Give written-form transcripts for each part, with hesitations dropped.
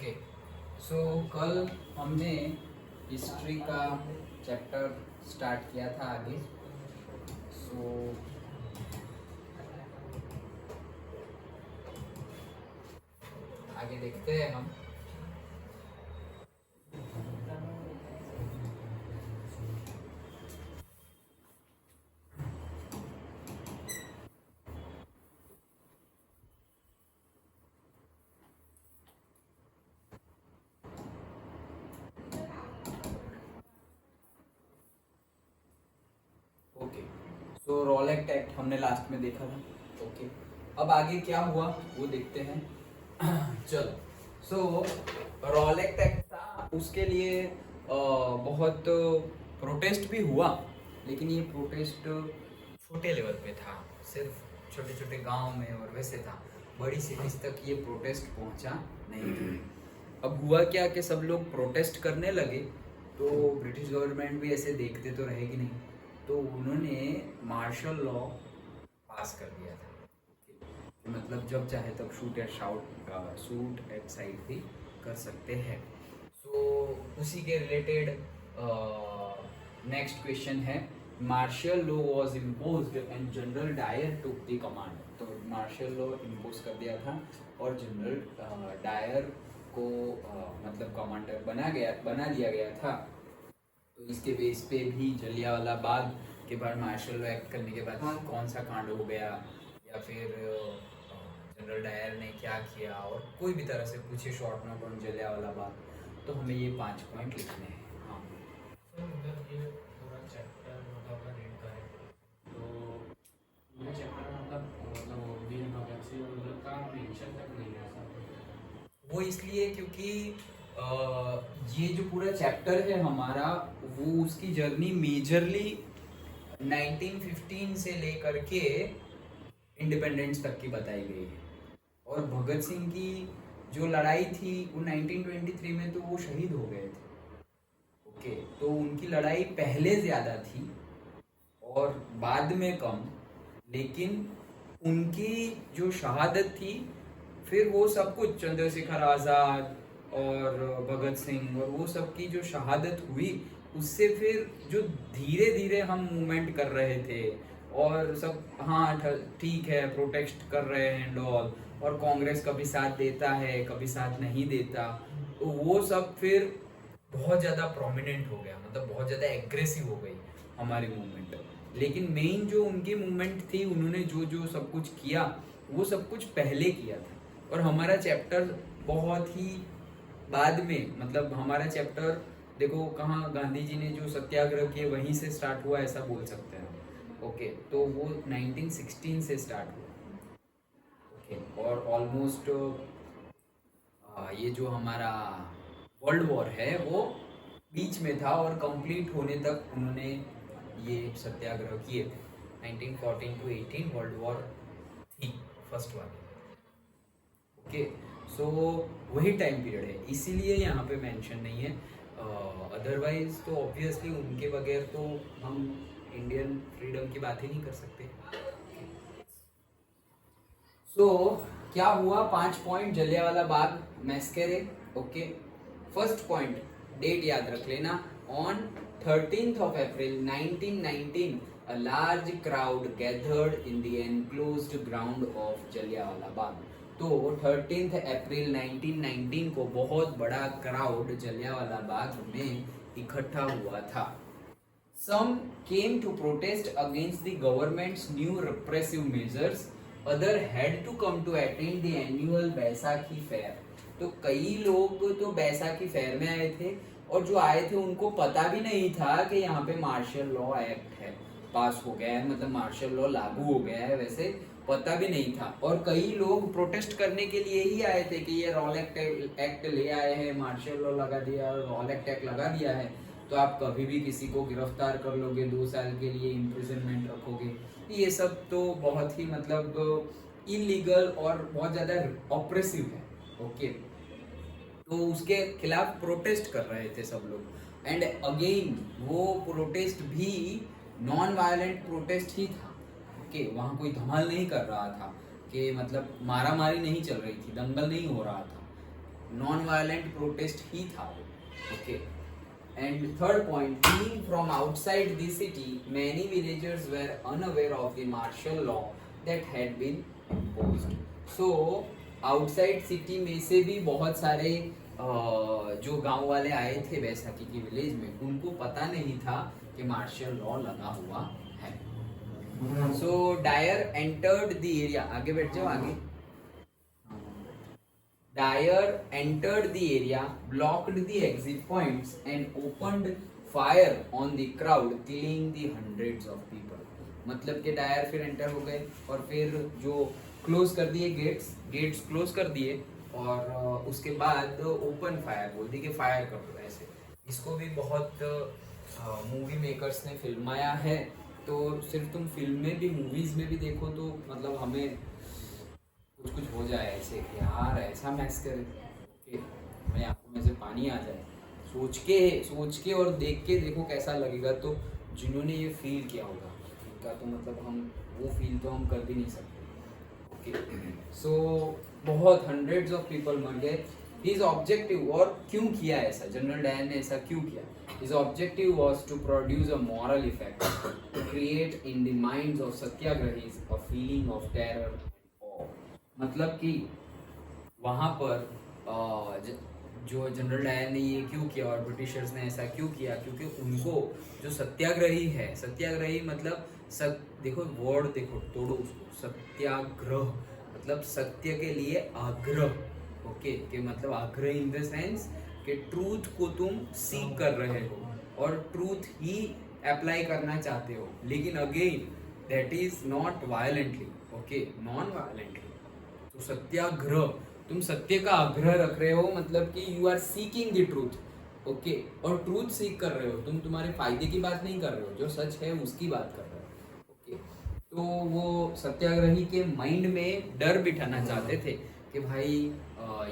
Okay so कल हमने history का चैप्टर स्टार्ट किया था आगे। सो आगे देखते हैं हम। ओके सो रॉलेट एक्ट हमने लास्ट में देखा था। ओके अब आगे क्या हुआ वो देखते हैं। चलो सो रॉलेट एक्ट था, उसके लिए बहुत प्रोटेस्ट भी हुआ, लेकिन ये प्रोटेस्ट छोटे लेवल पे था, सिर्फ छोटे छोटे गांव में और वैसे था, बड़ी सिटीज तक ये प्रोटेस्ट पहुंचा नहीं था। अब हुआ क्या कि सब लोग प्रोटेस्ट करने लगे, तो ब्रिटिश गवर्नमेंट भी ऐसे देखते तो रहेगी नहीं, तो उन्होंने मार्शल लॉ पास कर दिया था कि मतलब जब चाहे तब शूट एट साइड भी कर सकते हैं। सो उसी के रिलेटेड नेक्स्ट क्वेश्चन है, martial law was imposed and General Dyer took the command. तो मार्शल लॉ इम्पोज कर दिया था और जनरल डायर को मतलब कमांडर बना दिया गया था। तो इसके बेस पे भी जलियांवाला बाग के बाद मार्शल लॉ एक्ट करने के बाद कौन सा कांड हो गया, या फिर जनरल डायर ने क्या किया, और कोई भी तरह से पूछे short note on Jallianwala Bagh, तो हमें ये 5 पॉइंट लिखने हैं। हाँ सर मतलब ये पूरा चैप्टर मतलब अगर रीड करें तो ये चैप्टर मतलब वो दिन भगत सिंह मतलब का मेंशन तक नहीं है सर। वो इसलिए क्योंकि ये जो पूरा चैप्टर है हमारा, वो उसकी जर्नी मेजरली 1915 से लेकर के इंडिपेंडेंस तक की बताई गई है। और भगत सिंह की जो लड़ाई थी वो 1923 में तो वो शहीद हो गए थे। ओके तो उनकी लड़ाई पहले ज़्यादा थी और बाद में कम, लेकिन उनकी जो शहादत थी, फिर वो सब कुछ चंद्रशेखर आज़ाद और भगत सिंह और वो सब की जो शहादत हुई, उससे फिर जो धीरे धीरे हम मूवमेंट कर रहे थे और सब, हाँ ठीक है प्रोटेस्ट कर रहे हैं एंड ऑल, और कांग्रेस कभी साथ देता है कभी साथ नहीं देता, तो वो सब फिर बहुत ज़्यादा प्रोमिनेंट हो गया, मतलब बहुत ज़्यादा एग्रेसिव हो गई हमारी मूवमेंट। लेकिन मेन जो उनकी मूवमेंट थी, उन्होंने जो जो सब कुछ किया वो सब कुछ पहले किया था, और हमारा चैप्टर बहुत ही बाद में, मतलब हमारा चैप्टर देखो कहाँ गांधी जी ने जो सत्याग्रह किए वहीं से स्टार्ट हुआ, ऐसा बोल सकते हैं। ओके तो वो 1916 से स्टार्ट हुआ। ओके और ऑलमोस्ट ये जो हमारा वर्ल्ड वॉर है वो बीच में था, और कंप्लीट होने तक उन्होंने ये सत्याग्रह किए थे। 1914 to 18 वर्ल्ड वॉर थी, फर्स्ट वाली। ओके सो वही टाइम पीरियड है, इसीलिए यहाँ पे मेंशन नहीं है। अदरवाइज तो ऑब्वियसली उनके बगैर तो हम इंडियन फ्रीडम की बात ही नहीं कर सकते। सो क्या हुआ, 5 point Jallianwala Bagh मैस्करे। Okay first point, date याद रख लेना, on 13th of April 1919 a large crowd gathered in the enclosed ground of Jallianwala Bagh. तो 13th अप्रैल 1919 को बहुत बड़ा क्राउड जलियांवाला बाग में इकट्ठा हुआ था। Some came to protest against the government's new repressive measures. Other had to come to attend the annual Baisakhi fair. तो कई लोग तो बैसाखी फेयर में आए थे, और जो आए थे उनको पता भी नहीं था कि यहाँ पे मार्शल लॉ एक्ट है, पास हो गया है, मतलब मार्शल लॉ लागू हो गया है, वैसे पता भी नहीं था। और कई लोग प्रोटेस्ट करने के लिए ही आए थे कि ये रॉलेट एक्ट ले आए हैं, मार्शल लॉ लगा दिया, रॉलेट एक्ट लगा दिया है, तो आप कभी भी किसी को गिरफ्तार कर लोगे, 2 साल के लिए इम्प्रिजनमेंट रखोगे। ये सब तो बहुत ही मतलब इलीगल और बहुत ज़्यादा ऑप्रेसिव है। ओके तो उसके खिलाफ प्रोटेस्ट कर रहे थे सब लोग, एंड अगेन वो प्रोटेस्ट भी नॉन वायलेंट प्रोटेस्ट ही था। ओके वहाँ कोई धमाल नहीं कर रहा था, कि मतलब मारा मारी नहीं चल रही थी, दंगल नहीं हो रहा था। नॉन वायलेंट प्रोटेस्ट ही था वो। Okay, and third point, being from outside the city many villagers were unaware of the martial law that had been imposed. So outside city में से भी बहुत सारे जो गांव वाले आए थे बैसाखी की विलेज में, उनको पता नहीं था कि मार्शल लॉ लगा हुआ है। सो डायर एंटर्ड द एरिया, आगे बैठ जाओ आगे। Dyer entered the area, blocked the exit points and opened fire on the crowd, killing the hundreds of people। मतलब कि डायर फिर एंटर हो गए और फिर जो क्लोज कर दिए गेट्स क्लोज कर दिए और उसके बाद ओपन फायर बोल दी कि फायर कर दो ऐसे। इसको भी बहुत मूवी मेकर्स ने फिल्माया है, तो सिर्फ तुम फिल्म में भी मूवीज में भी देखो तो मतलब हमें कुछ हो जाए ऐसे कि यार ऐसा मैच करे कि मेरी आंखों में से पानी आ जाए, सोच के और देख के देखो कैसा लगेगा। तो जिन्होंने ये फील किया होगा उनका तो मतलब हम वो फील तो हम कर भी नहीं सकते। ओके, सो बहुत hundreds ऑफ पीपल मर गए। हिज ऑब्जेक्टिव, और क्यों किया ऐसा, जनरल डायर ने ऐसा क्यों किया? His objective was to produce a moral effect, to create in the minds of satyagrahis a feeling of terror. मतलब कि वहाँ पर जो जनरल डायर ने ये क्यों किया और ब्रिटिशर्स ने ऐसा क्यों किया, क्योंकि उनको जो सत्याग्रही है, सत्याग्रही मतलब देखो वर्ड देखो, तोड़ो उसको, सत्याग्रह मतलब सत्य के लिए आग्रह। ओके, कि मतलब आग्रह इन द सेंस कि ट्रूथ को तुम सीख कर रहे हो और ट्रूथ ही अप्लाई करना चाहते हो, लेकिन again that is not violently. Okay, non violently. तो सत्याग्रह, तुम सत्य का आग्रह रख रहे हो, मतलब कि you are seeking the truth. Okay, और ट्रूथ सीख कर रहे हो, तुम तुम्हारे फायदे की बात नहीं कर रहे हो, जो सच है उसकी बात कर रहे हो। ओके, तो वो सत्याग्रही के माइंड में डर बिठाना चाहते थे कि भाई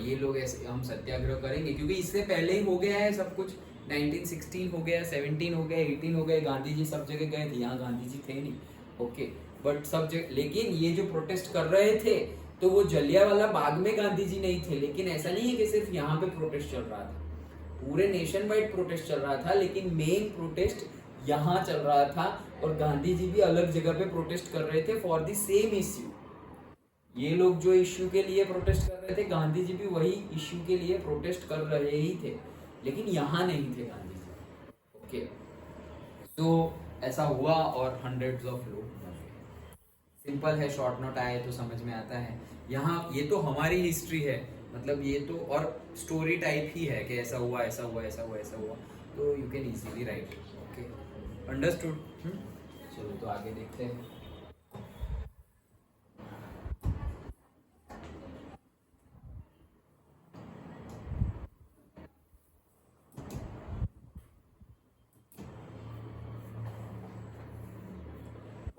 ये लोग ऐसे हम सत्याग्रह करेंगे, क्योंकि इससे पहले ही हो गया है सब कुछ। 1916 हो गया, 17 हो गया, 18 हो गए, गांधी जी सब जगह गए थे, यहाँ गांधी जी थे नहीं। ओके, बट सब जगह, लेकिन ये जो प्रोटेस्ट कर रहे थे तो वो जलियांवाला बाग में गांधी जी नहीं थे। लेकिन ऐसा नहीं है कि सिर्फ यहाँ पे प्रोटेस्ट चल रहा था, पूरे नेशन वाइड प्रोटेस्ट चल रहा था, लेकिन मेन प्रोटेस्ट यहाँ चल रहा था और गांधी जी भी अलग जगह पे प्रोटेस्ट कर रहे थे फॉर द सेम इश्यू। ये लोग जो इश्यू के लिए प्रोटेस्ट कर रहे थे, गांधी जी भी वही इश्यू के लिए प्रोटेस्ट कर रहे ही थे, लेकिन यहाँ नहीं थे गांधी जी। ओके, तो ऐसा हुआ और हंड्रेड्स ऑफ लोग मर गए। सिंपल है, शॉर्ट नोट आए तो समझ में आता है। यहाँ ये तो हमारी हिस्ट्री है, मतलब ये तो और स्टोरी टाइप ही है कि ऐसा हुआ ऐसा हुआ ऐसा हुआ ऐसा हुआ, तो you can easily right. Okay, understood. चलो तो आगे देखते हैं।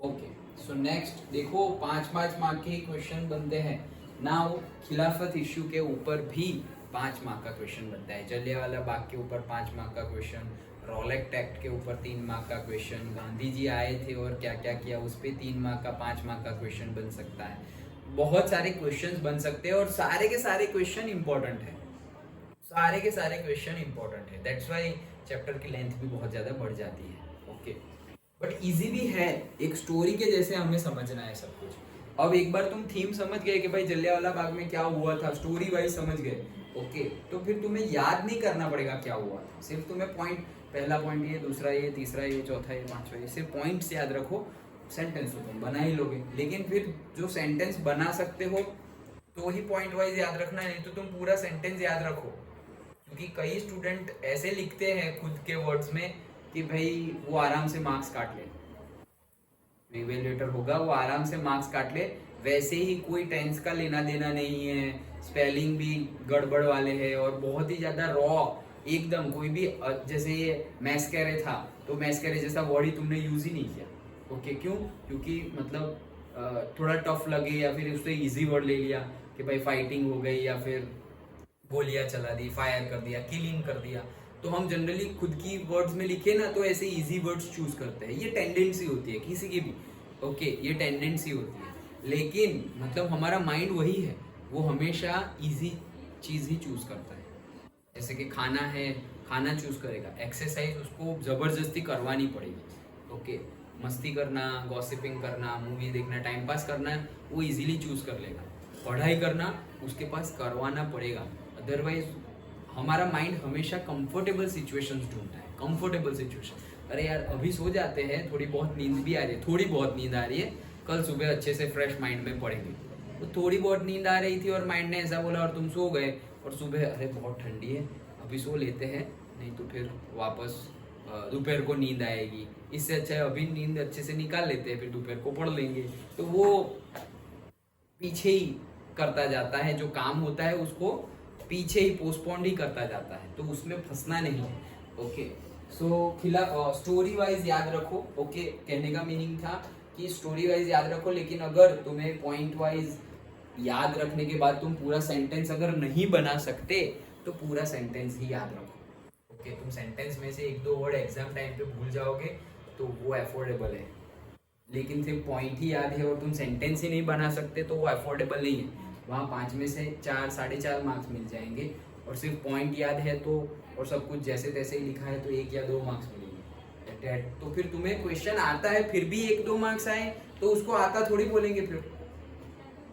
ओके, सो नेक्स्ट देखो 5-5 मार्क के क्वेश्चन बनते हैं। नाउ खिलाफत इश्यू के ऊपर भी 5 मार्क का क्वेश्चन बनता है, जलियांवाला बाग के ऊपर 5 मार्क का क्वेश्चन, रॉलेक्ट एक्ट के ऊपर 3 मार्क का क्वेश्चन, गांधी जी आए थे और क्या क्या किया उस पर 3 मार्क का, 5 मार्क का क्वेश्चन बन सकता है। बहुत सारे क्वेश्चन बन सकते हैं और सारे के सारे क्वेश्चन इंपॉर्टेंट है, सारे के सारे क्वेश्चन इंपॉर्टेंट है। दैट्स वाई चैप्टर की लेंथ भी बहुत ज़्यादा बढ़ जाती है। ओके, बट इजी भी है, एक स्टोरी के जैसे हमें समझना है सब कुछ। अब एक बार तुम थीम समझ गए कि भाई जलियांवाला बाग में क्या हुआ था, स्टोरी वाइज समझ गए। ओके, तो फिर तुम्हें याद नहीं करना पड़ेगा क्या हुआ था, सिर्फ तुम्हें पॉइंट, पहला पॉइंट ये, दूसरा ये, तीसरा ये, चौथा ये, पांचवा ये, सिर्फ पॉइंट्स याद रखो, सेंटेंस तो तुम बना ही लोगे। लेकिन फिर जो सेंटेंस बना सकते हो तो ही पॉइंट वाइज याद रखना है, नहीं तो तुम पूरा सेंटेंस याद रखो। क्योंकि कई स्टूडेंट ऐसे लिखते हैं खुद के वर्ड्स में कि भाई वो आराम से मार्क्स काट ले, इवेल्युएटर होगा वो आराम से मार्क्स काट ले, वैसे ही कोई टेंस का लेना देना नहीं है, स्पेलिंग भी गड़बड़ वाले हैं और बहुत ही ज़्यादा रॉ एकदम। कोई भी जैसे ये मैस्करे था तो मैस्करे जैसा वर्ड ही तुमने यूज़ ही नहीं किया। ओके, क्यों? क्योंकि मतलब थोड़ा टफ लगे या फिर उससे इजी वर्ड ले लिया कि भाई फाइटिंग हो गई या फिर गोलियां चला दी, फायर कर दिया, किलिंग कर दिया। तो हम जनरली खुद की वर्ड्स में लिखे ना तो ऐसे इजी वर्ड्स चूज करते हैं, ये टेंडेंसी होती है किसी की भी। ओके, ये टेंडेंसी होती है, लेकिन मतलब हमारा माइंड वही है, वो हमेशा इजी चीज़ ही चूज़ करता है। जैसे कि खाना है, खाना चूज़ करेगा, एक्सरसाइज उसको ज़बरदस्ती करवानी पड़ेगी। ओके, मस्ती करना, गॉसिपिंग करना, मूवी देखना, टाइम पास करना वो इजीली चूज़ कर लेगा। पढ़ाई करना उसके पास करवाना पड़ेगा, अदरवाइज हमारा माइंड हमेशा कंफर्टेबल सिचुएशंस ढूंढता है। कंफर्टेबल सिचुएशन, अरे यार अभी सो जाते हैं, थोड़ी बहुत नींद भी आ रही है, थोड़ी बहुत नींद आ रही है, कल सुबह अच्छे से फ्रेश माइंड में पढ़ेंगे। तो थोड़ी बहुत नींद आ रही थी और माइंड ने ऐसा बोला और तुम सो गए, और सुबह अरे बहुत ठंडी है अभी सो लेते हैं, नहीं तो फिर वापस दोपहर को नींद आएगी, इससे अच्छा है अभी नींद अच्छे से निकाल लेते हैं, फिर दोपहर को पढ़ लेंगे। तो वो पीछे ही करता जाता है, जो काम होता है उसको पीछे ही पोस्टपोन ही करता जाता है, तो उसमें फंसना नहीं है। ओके, सो स्टोरी वाइज याद रखो। ओके, कहने का मीनिंग था कि स्टोरी वाइज याद रखो, लेकिन अगर तुम्हें पॉइंट वाइज याद रखने के बाद तुम पूरा सेंटेंस अगर नहीं बना सकते तो पूरा सेंटेंस ही याद रखो। ओके, तुम सेंटेंस में से एक दो वर्ड एग्जाम टाइम पे भूल जाओगे तो वो अफोर्डेबल है, लेकिन सिर्फ पॉइंट ही याद है और तुम सेंटेंस ही नहीं बना सकते तो वो अफोर्डेबल नहीं है। वहाँ 5 में से 4 4.5 मार्क्स मिल जाएंगे, और सिर्फ पॉइंट याद है तो और सब कुछ जैसे तैसे ही लिखा है तो 1 या 2 मार्क्स मिलेंगे। तो फिर तुम्हें क्वेश्चन आता है फिर भी 1-2 मार्क्स आए तो उसको आता थोड़ी बोलेंगे फिर।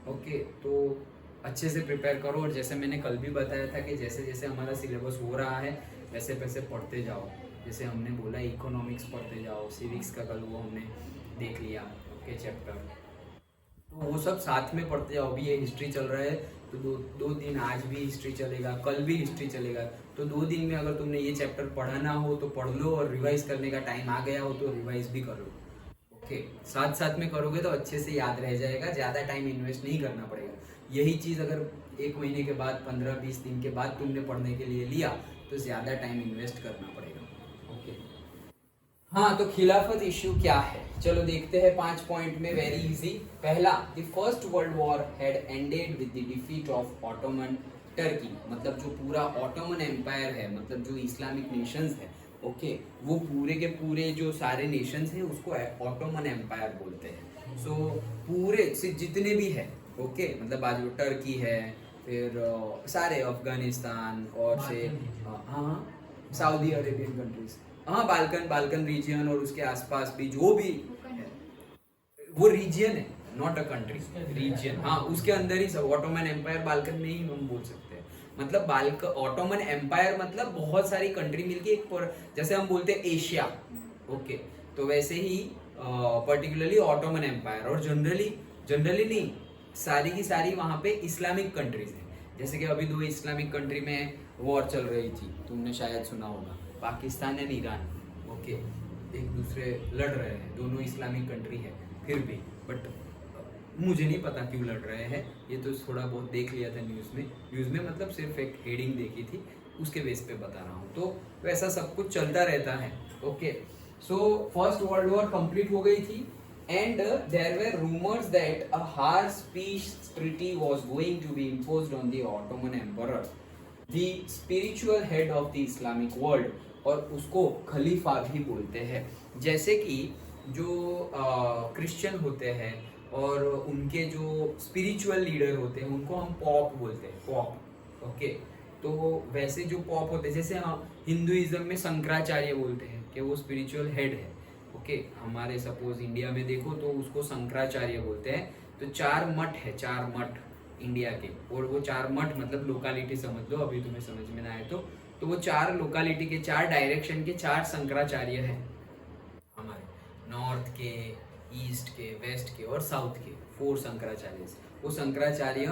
ओके, तो अच्छे से प्रिपेयर करो, और जैसे मैंने कल भी बताया था कि जैसे जैसे हमारा सिलेबस हो रहा है वैसे वैसे पढ़ते जाओ। जैसे हमने बोला इकोनॉमिक्स पढ़ते जाओ, सिविक्स का कल वो हमने देख लिया। ओके, चैप्टर तो वो सब साथ में पढ़ते जाओ। अभी ये हिस्ट्री चल रहा है तो दो दिन आज भी हिस्ट्री चलेगा, कल भी हिस्ट्री चलेगा, तो 2 दिन में अगर तुमने ये चैप्टर पढ़ना हो तो पढ़ लो, और रिवाइज करने का टाइम आ गया हो तो रिवाइज भी कर लो। ओके, साथ साथ में करोगे तो अच्छे से याद रह जाएगा, ज़्यादा टाइम इन्वेस्ट नहीं करना पड़ेगा। यही चीज़ अगर 1 महीने के बाद 15-20 दिन के बाद तुमने पढ़ने के लिए लिया तो ज़्यादा टाइम इन्वेस्ट करना पड़ेगा। ओके, हाँ, तो खिलाफत इश्यू क्या है, चलो देखते हैं 5 पॉइंट में। Very easy. पहला, the first world war had ended with the defeat of Ottoman Turkey. मतलब जो पूरा ऑटोमन एम्पायर है, मतलब जो इस्लामिक नेशंस है, ओके, वो पूरे के पूरे जो सारे नेशंस हैं उसको ऑटोमन एम्पायर बोलते हैं। सो पूरे से जितने भी है, ओके, मतलब आज वो टर्की है, फिर सारे अफगानिस्तान और से हाँ सऊदी अरेबियन कंट्रीज, हाँ बाल्कन रीजियन और उसके आसपास भी जो भी है वो रीजियन है, नॉट अ कंट्री, रीजियन। हाँ, उसके अंदर ही सब ऑटोमन एम्पायर बाल्कन में ही हम बोल सकते हैं। मतलब ऑटोमन एम्पायर मतलब बहुत सारी कंट्री मिलके एक, जैसे हम बोलते हैं एशिया। ओके, तो वैसे ही पर्टिकुलरली ऑटोमन एम्पायर, और जनरली नहीं, सारी की सारी वहाँ पे इस्लामिक कंट्रीज हैं। जैसे कि अभी 2 इस्लामिक कंट्री में वॉर चल रही थी, तुमने शायद सुना होगा, पाकिस्तान एंड ईरान। ओके, एक दूसरे लड़ रहे हैं, दोनों इस्लामिक कंट्री है, फिर भी बट मुझे नहीं पता क्यों लड़ रहे हैं, ये तो थोड़ा बहुत देख लिया था न्यूज़ में मतलब सिर्फ एक हेडिंग देखी थी, उसके बेस पे बता रहा हूँ। तो वैसा सब कुछ चलता रहता है। Okay, so first world war complete हो गई थी, and there were rumors that a harsh peace treaty was going to be imposed on the Ottoman Emperor, the spiritual head of the Islamic world, और उसको खलीफा भी बोलते हैं। जैसे कि जो क्रिश्चियन होते हैं और उनके जो स्पिरिचुअल लीडर होते हैं उनको हम पॉप बोलते हैं, पॉप। ओके, तो वैसे जो पॉप होते हैं, जैसे हिंदुइज्म में शंकराचार्य बोलते हैं कि वो स्पिरिचुअल हेड है। ओके, हमारे सपोज इंडिया में देखो तो उसको शंकराचार्य बोलते हैं। तो 4 मठ है, 4 मठ इंडिया के, और वो 4 मठ मतलब लोकालिटी समझ लो, अभी तुम्हें समझ में ना आए तो वो 4 लोकालिटी के 4 डायरेक्शन के 4 शंकराचार्य हैं हमारे, नॉर्थ के, ईस्ट के, वेस्ट के और साउथ के 4 शंकराचार्य। वो शंकराचार्य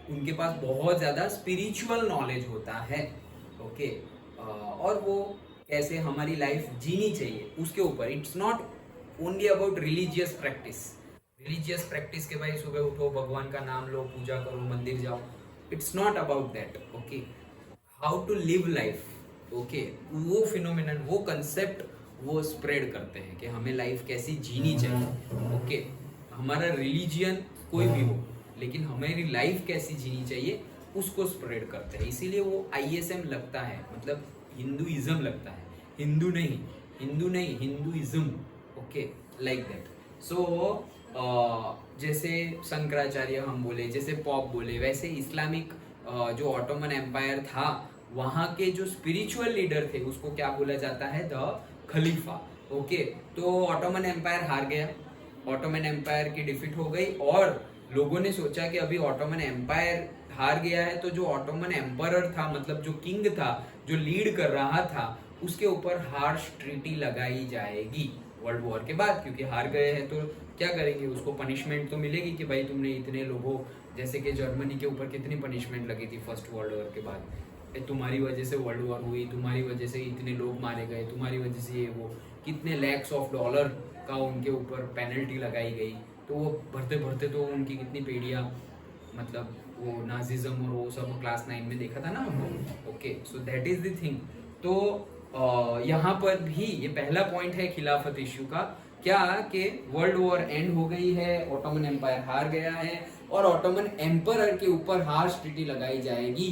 उनके पास बहुत ज़्यादा स्पिरिचुअल नॉलेज होता है। ओके, और वो कैसे हमारी लाइफ जीनी चाहिए उसके ऊपर, it's not only about religious practice के भाई सुबह उठो, भगवान का नाम लो, पूजा करो, मंदिर जाओ, it's not about that. Okay, how to live life. Okay, वो फिनोमिनन, वो कंसेप्ट वो स्प्रेड करते हैं कि हमें लाइफ कैसी जीनी चाहिए। ओके, हमारा रिलीजियन कोई भी हो लेकिन हमारी लाइफ कैसी जीनी चाहिए उसको स्प्रेड करते हैं, इसीलिए वो ISM लगता है, मतलब हिंदुइज्म लगता है, हिंदू नहीं Hinduism. Okay, like that. So जैसे शंकराचार्य हम बोले, जैसे पॉप बोले, वैसे इस्लामिक जो ऑटोमन एम्पायर था वहाँ के जो स्पिरिचुअल लीडर थे उसको क्या बोला जाता है, द खलीफा। ओके, तो ऑटोमन एम्पायर हार गया, ऑटोमन एम्पायर की डिफीट हो गई और लोगों ने सोचा कि अभी ऑटोमन एम्पायर हार गया है तो जो ऑटोमन एम्परर था, मतलब जो किंग था, जो लीड कर रहा था, उसके ऊपर हार्श ट्रीटी लगाई जाएगी वर्ल्ड वॉर के बाद, क्योंकि हार गए हैं तो क्या करेंगे, उसको पनिशमेंट तो मिलेगी कि भाई तुमने इतने लोगों, जैसे कि जर्मनी के ऊपर कितनी पनिशमेंट लगी थी फर्स्ट वर्ल्ड वॉर के बाद, तुम्हारी वजह से वर्ल्ड वॉर हुई, तुम्हारी वजह से इतने लोग मारे गए, तुम्हारी वजह से ये वो, कितने लैक्स ऑफ डॉलर का उनके ऊपर पेनल्टी लगाई गई। तो वो भरते भरते तो उनकी कितनी पीढ़ियाँ, मतलब वो नाजिज्म और वो सब क्लास 9 में देखा था ना हम लोग। Okay, so that is the thing. तो यहाँ पर भी ये पहला पॉइंट है खिलाफत इश्यू का, क्या कि वर्ल्ड वॉर एंड हो गई है, ऑटोमन एम्पायर हार गया है और ऑटोमन एम्परर के ऊपर हार्श ट्रीटी लगाई जाएगी,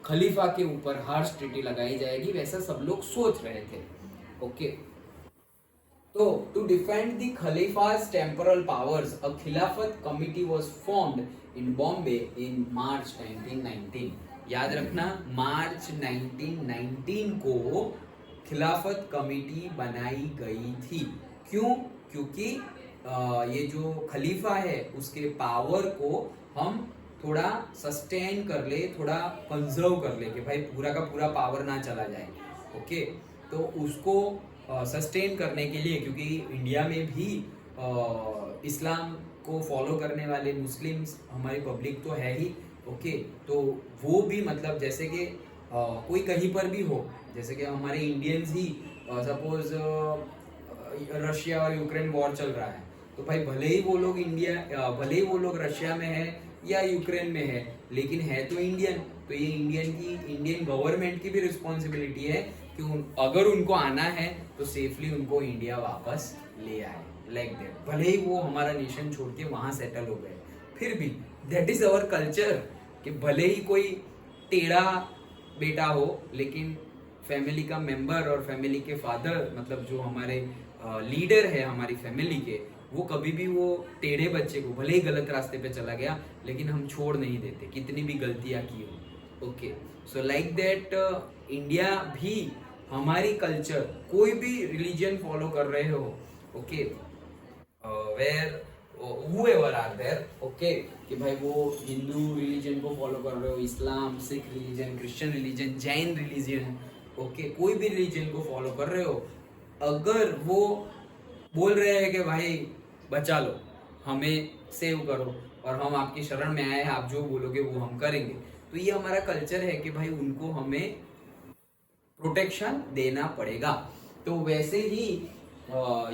खलीफा के ऊपर हार्श ट्रीटी लगाई जाएगी, वैसा सब लोग सोच रहे थे। ओके, तो to defend the Khalifa's temporal powers a Khilafat committee was formed in Bombay in March 1919। याद रखना, मार्च 1919 को खिलाफत कमेटी बनाई गई थी। क्यों? क्योंकि ये जो खलीफा है उसके पावर को हम थोड़ा सस्टेन कर ले, थोड़ा कंजर्व कर ले, कि भाई पूरा का पूरा पावर ना चला जाए। ओके, तो उसको सस्टेन करने के लिए, क्योंकि इंडिया में भी इस्लाम को फॉलो करने वाले मुस्लिम्स हमारी पब्लिक तो है ही। ओके, तो वो भी मतलब जैसे कि कोई कहीं पर भी हो, जैसे कि हमारे इंडियंस ही सपोज रशिया और यूक्रेन वॉर चल रहा है, तो भाई भले ही वो लोग भले ही वो लोग रशिया में है या यूक्रेन में है, लेकिन है तो इंडियन। तो ये इंडियन गवर्नमेंट की भी रिस्पॉन्सिबिलिटी है कि अगर उनको आना है तो सेफली उनको इंडिया वापस ले आए, लाइक दैट। भले ही वो हमारा नेशन छोड़ के वहां सेटल हो गए, फिर भी दैट इज अवर कल्चर, कि भले ही कोई टेढ़ा बेटा हो, लेकिन फैमिली का मेंबर और फैमिली के फादर, मतलब जो हमारे लीडर है हमारी फैमिली के, वो कभी भी वो टेढ़े बच्चे को, भले ही गलत रास्ते पे चला गया, लेकिन हम छोड़ नहीं देते कितनी भी गलतियां की हो। Okay, so like that India भी हमारी कल्चर, कोई भी रिलीजन फॉलो कर रहे हो, okay, where whoever are there, okay, कि भाई वो हिंदू रिलीजन को फॉलो कर रहे हो, Islam, Sikh religion, Christian religion, Jain religion, okay, कोई भी रिलीजन को फॉलो कर रहे हो, अगर वो बोल रहे हैं कि भाई बचा लो, हमें सेव करो और हम आपकी शरण में आए हैं, आप जो बोलोगे वो हम करेंगे, तो ये हमारा कल्चर है कि भाई उनको हमें प्रोटेक्शन देना पड़ेगा। तो वैसे ही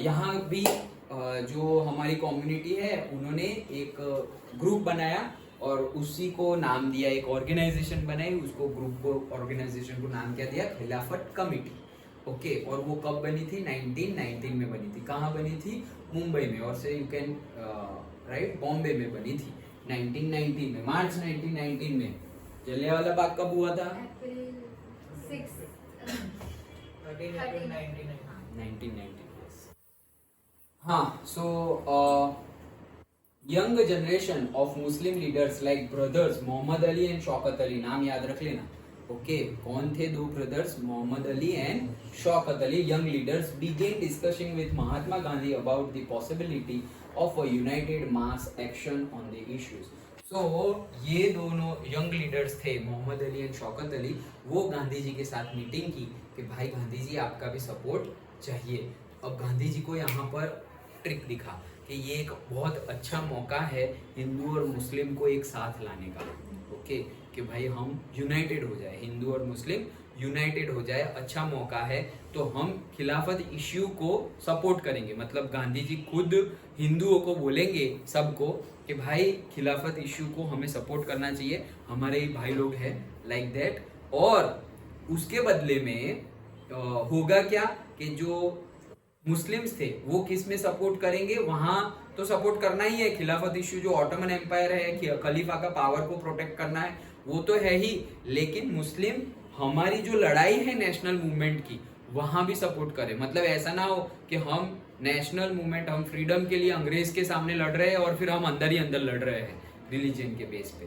यहाँ भी जो हमारी कम्युनिटी है उन्होंने एक ग्रुप बनाया और उसी को नाम दिया, एक ऑर्गेनाइजेशन बनाई, उसको ग्रुप को, ऑर्गेनाइजेशन को नाम क्या दिया, खिलाफत कमेटी। ओके, और वो कब बनी थी, 1919 में बनी थी। कहाँ बनी थी? मुंबई में, और से यू कैन राइट बॉम्बे में बनी थी 1919 में, मार्च 1919 में। जलियांवाला बाग कब हुआ था? अप्रैल 6 1919। हाँ, so young generation of Muslim leaders like brothers Mohammad Ali and Shaukat Ali, नाम याद रख लेना। ओके, कौन थे दो brothers, Mohammad Ali and Shaukat Ali, young leaders began discussing with Mahatma Gandhi about the possibility of a united mass action on the issues. So ये दोनों यंग लीडर्स थे, मोहम्मद अली एंड शौकत अली, वो गांधी जी के साथ मीटिंग की कि भाई गांधी जी आपका भी सपोर्ट चाहिए। अब गांधी जी को यहाँ पर ट्रिक दिखा कि ये एक बहुत अच्छा मौका है हिंदू और मुस्लिम को एक साथ लाने का। ओके, कि भाई हम यूनाइटेड हो जाए, हिंदू और मुस्लिम यूनाइटेड हो जाए, अच्छा मौका है, तो हम खिलाफत इश्यू को सपोर्ट करेंगे। मतलब गांधी जी खुद हिंदुओं को बोलेंगे सबको कि भाई खिलाफत इश्यू को हमें सपोर्ट करना चाहिए, हमारे ही भाई लोग हैं, लाइक दैट। और उसके बदले में होगा क्या कि जो मुस्लिम्स थे वो किस में सपोर्ट करेंगे, वहां तो सपोर्ट करना ही है, खिलाफत इश्यू जो ऑटोमन एम्पायर है, खलीफा का पावर को प्रोटेक्ट करना है, वो तो है ही, लेकिन मुस्लिम हमारी जो लड़ाई है नेशनल मूवमेंट की, वहां भी सपोर्ट करें। मतलब ऐसा ना हो कि हम नेशनल मूवमेंट, हम फ्रीडम के लिए अंग्रेज के सामने लड़ रहे हैं और फिर हम अंदर ही अंदर लड़ रहे हैं रिलीजन के बेस पे।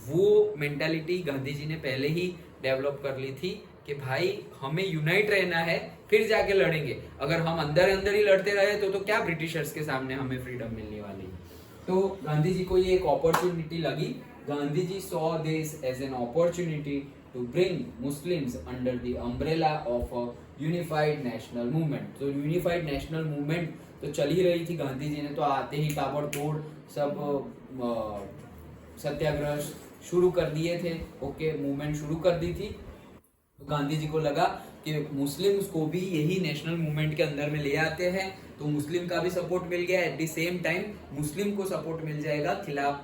वो मेंटालिटी गांधी जी ने पहले ही डेवलप कर ली थी कि भाई हमें यूनाइट रहना है, फिर जाके लड़ेंगे। अगर हम अंदर अंदर ही लड़ते रहे तो क्या ब्रिटिशर्स के सामने हमें फ्रीडम मिलने वाली है। तो गांधी जी को ये एक अपॉर्चुनिटी लगी। Gandhi ji saw this as an opportunity to bring Muslims under the umbrella of a unified national movement. तो यूनिफाइड नेशनल मूवमेंट तो चल ही रही थी, गांधी जी ने तो आते ही ताबड़तोड़ सब सत्याग्रह शुरू कर दिए थे। ओके, मूवमेंट शुरू कर दी थी। तो गांधी जी को लगा कि मुस्लिम्स को भी यही नेशनल मूवमेंट के अंदर में ले आते हैं, तो मुस्लिम का भी सपोर्ट मिल गया। एट द सेम टाइम मुस्लिम को सपोर्ट मिल जाएगा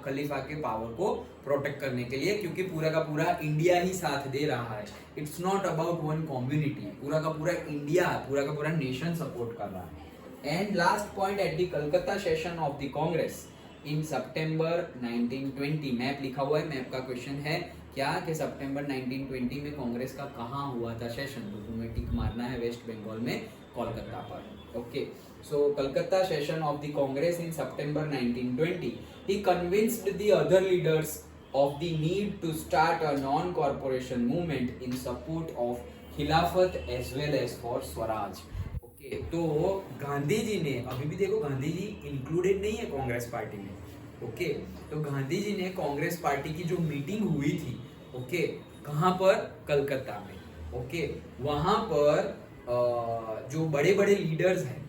खलीफा के पावर को प्रोटेक्ट करने के लिए, क्योंकि पूरा का पूरा इंडिया ही साथ दे रहा है। It's not about one community, पूरा का पूरा इंडिया, पूरा का पूरा नेशन सपोर्ट कर रहा है। And last point, at the Calcutta session of the Congress in September 1920, map लिखा हुआ है, मैप का क्वेश्चन है क्या कि सितंबर 1920 में कांग्रेस का कहाँ हुआ था सेशन, तो तुम्हें टिक मारना है वेस्ट बंगाल में कोलकाता पर। Okay, so Calcutta session of the Congress in September 1920, he convinced the other leaders of the need to start a non-corporation movement in support of खिलाफत as well as for Swaraj. Okay, तो गांधी जी ने, अभी भी देखो गांधी जी इंक्लूडेड नहीं है कांग्रेस पार्टी में। ओके, तो गांधी जी ने कांग्रेस पार्टी की जो मीटिंग हुई थी, ओके, कहाँ पर, कलकत्ता में। ओके, वहां पर जो बड़े बड़े लीडर्स हैं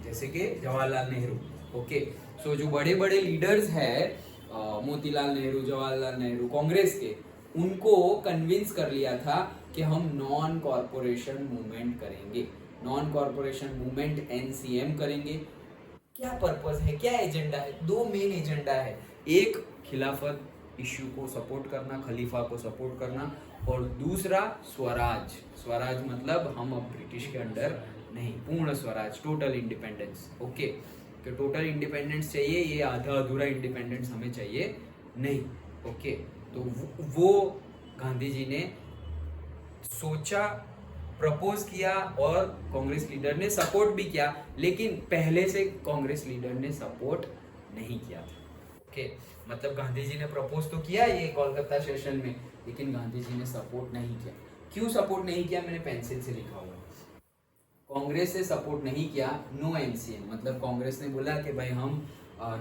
जैसे कि जवाहरलाल नेहरू, ओके, सो जो बड़े बड़े लीडर्स हैं मोतीलाल नेहरू, जवाहरलाल नेहरू कांग्रेस के, उनको कन्विंस कर लिया था कि हम नॉन कॉरपोरेशन मूवमेंट करेंगे, नॉन कॉरपोरेशन मूवमेंट NCM करेंगे। क्या पर्पस है, क्या एजेंडा है? दो मेन एजेंडा है, एक खिलाफत इश्यू को सपोर्ट करना, खलीफा को सपोर्ट करना, और दूसरा स्वराज। स्वराज मतलब हम अब ब्रिटिश के अंडर नहीं, पूर्ण स्वराज, टोटल इंडिपेंडेंस। ओके, तो टोटल इंडिपेंडेंस चाहिए, ये आधा अधूरा इंडिपेंडेंस हमें चाहिए नहीं। ओके, तो वो गांधी जी ने सोचा, प्रपोज किया और कांग्रेस लीडर ने सपोर्ट भी किया, लेकिन पहले से कांग्रेस लीडर ने सपोर्ट नहीं किया था। ओके, मतलब गांधी जी ने प्रपोज तो किया ये कोलकाता सेशन में, लेकिन गांधी जी ने सपोर्ट नहीं किया। क्यों सपोर्ट नहीं किया, मैंने पेंसिल से लिखा हुआ। कांग्रेस से सपोर्ट नहीं किया, नो NCM, मतलब कांग्रेस ने बोला कि भाई हम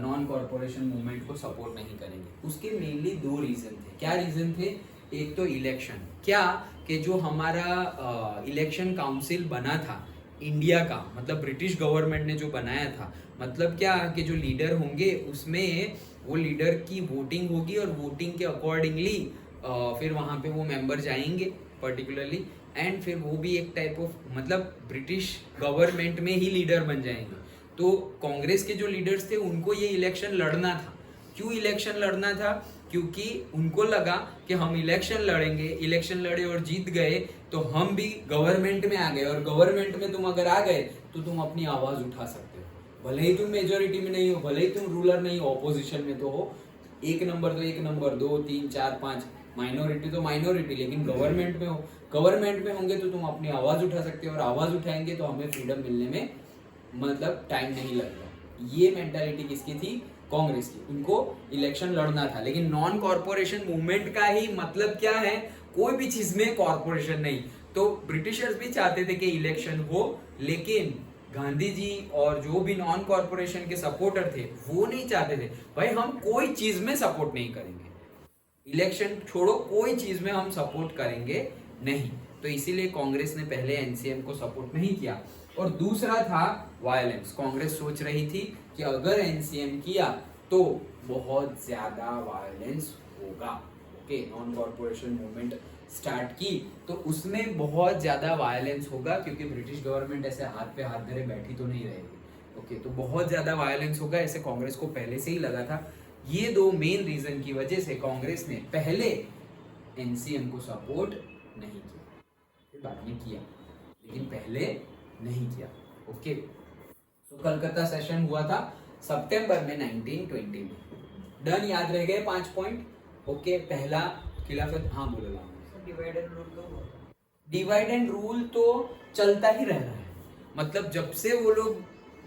नॉन कॉरपोरेशन मूवमेंट को सपोर्ट नहीं करेंगे। उसके मेनली दो रीजन थे। क्या रीजन थे? एक तो इलेक्शन, क्या कि जो हमारा इलेक्शन काउंसिल बना था इंडिया का, मतलब ब्रिटिश गवर्नमेंट ने जो बनाया था, मतलब क्या कि जो लीडर होंगे उसमें वो लीडर की वोटिंग होगी और वोटिंग के अकॉर्डिंगली फिर वहाँ पे वो मेंबर जाएंगे पर्टिकुलरली, एंड फिर वो भी एक टाइप ऑफ, मतलब ब्रिटिश गवर्नमेंट में ही लीडर बन जाएंगे। तो कांग्रेस के जो लीडर्स थे उनको ये इलेक्शन लड़ना था। क्यों इलेक्शन लड़ना था? क्योंकि उनको लगा कि हम इलेक्शन लड़ेंगे, इलेक्शन लड़े और जीत गए तो हम भी गवर्नमेंट में आ गए, और गवर्नमेंट में तुम अगर आ गए तो तुम अपनी आवाज उठा सकते हो, भले ही तुम मेजोरिटी में नहीं हो, भले ही तुम रूलर नहीं हो, ऑपोजिशन में तो हो, एक नंबर तो एक नंबर, 2 3 4 5, माइनॉरिटी तो माइनॉरिटी, लेकिन गवर्नमेंट में हो, गवर्नमेंट में होंगे तो तुम अपनी आवाज उठा सकते हो, और आवाज उठाएंगे तो हमें फ्रीडम मिलने में मतलब टाइम नहीं लगता। ये मेंटालिटी किसकी थी? कांग्रेस की। उनको इलेक्शन लड़ना था, लेकिन नॉन कॉरपोरेशन मूवमेंट का ही मतलब क्या है? कोई भी चीज में कॉरपोरेशन नहीं। तो ब्रिटिशर्स भी चाहते थे कि इलेक्शन हो, लेकिन गांधी जी और जो भी नॉन कॉरपोरेशन के सपोर्टर थे वो नहीं चाहते थे, भाई हम कोई चीज में सपोर्ट नहीं करेंगे, इलेक्शन छोड़ो, कोई चीज में हम सपोर्ट करेंगे नहीं। तो इसीलिए कांग्रेस ने पहले NCM को सपोर्ट नहीं किया। और दूसरा था वायलेंस। कांग्रेस सोच रही थी कि अगर NCM किया तो बहुत ज्यादा वायलेंस होगा। Okay, non corporation movement start की तो उसमें बहुत ज्यादा वायलेंस होगा, क्योंकि ब्रिटिश गवर्नमेंट ऐसे हाथ पे हाथ धरे बैठी तो नहीं रहेगी। ओके, तो बहुत ज्यादा वायलेंस होगा, ऐसे कांग्रेस को पहले से ही लगा था। ये दो मेन रीजन की वजह से कांग्रेस ने पहले NCM को सपोर्ट नहीं किया, फिर बाद में किया, लेकिन पहले नहीं किया। ओके, तो कलकत्ता सेशन हुआ था सितंबर में 1920 में। डन, याद रह गए 5 पॉइंट। ओके, पहला खिलाफत, हाँ बोलो लाओ। डिवाइड एंड रूल तो डिवाइड एंड रूल तो चलता ही रह रहा है, मतलब जब से वो लोग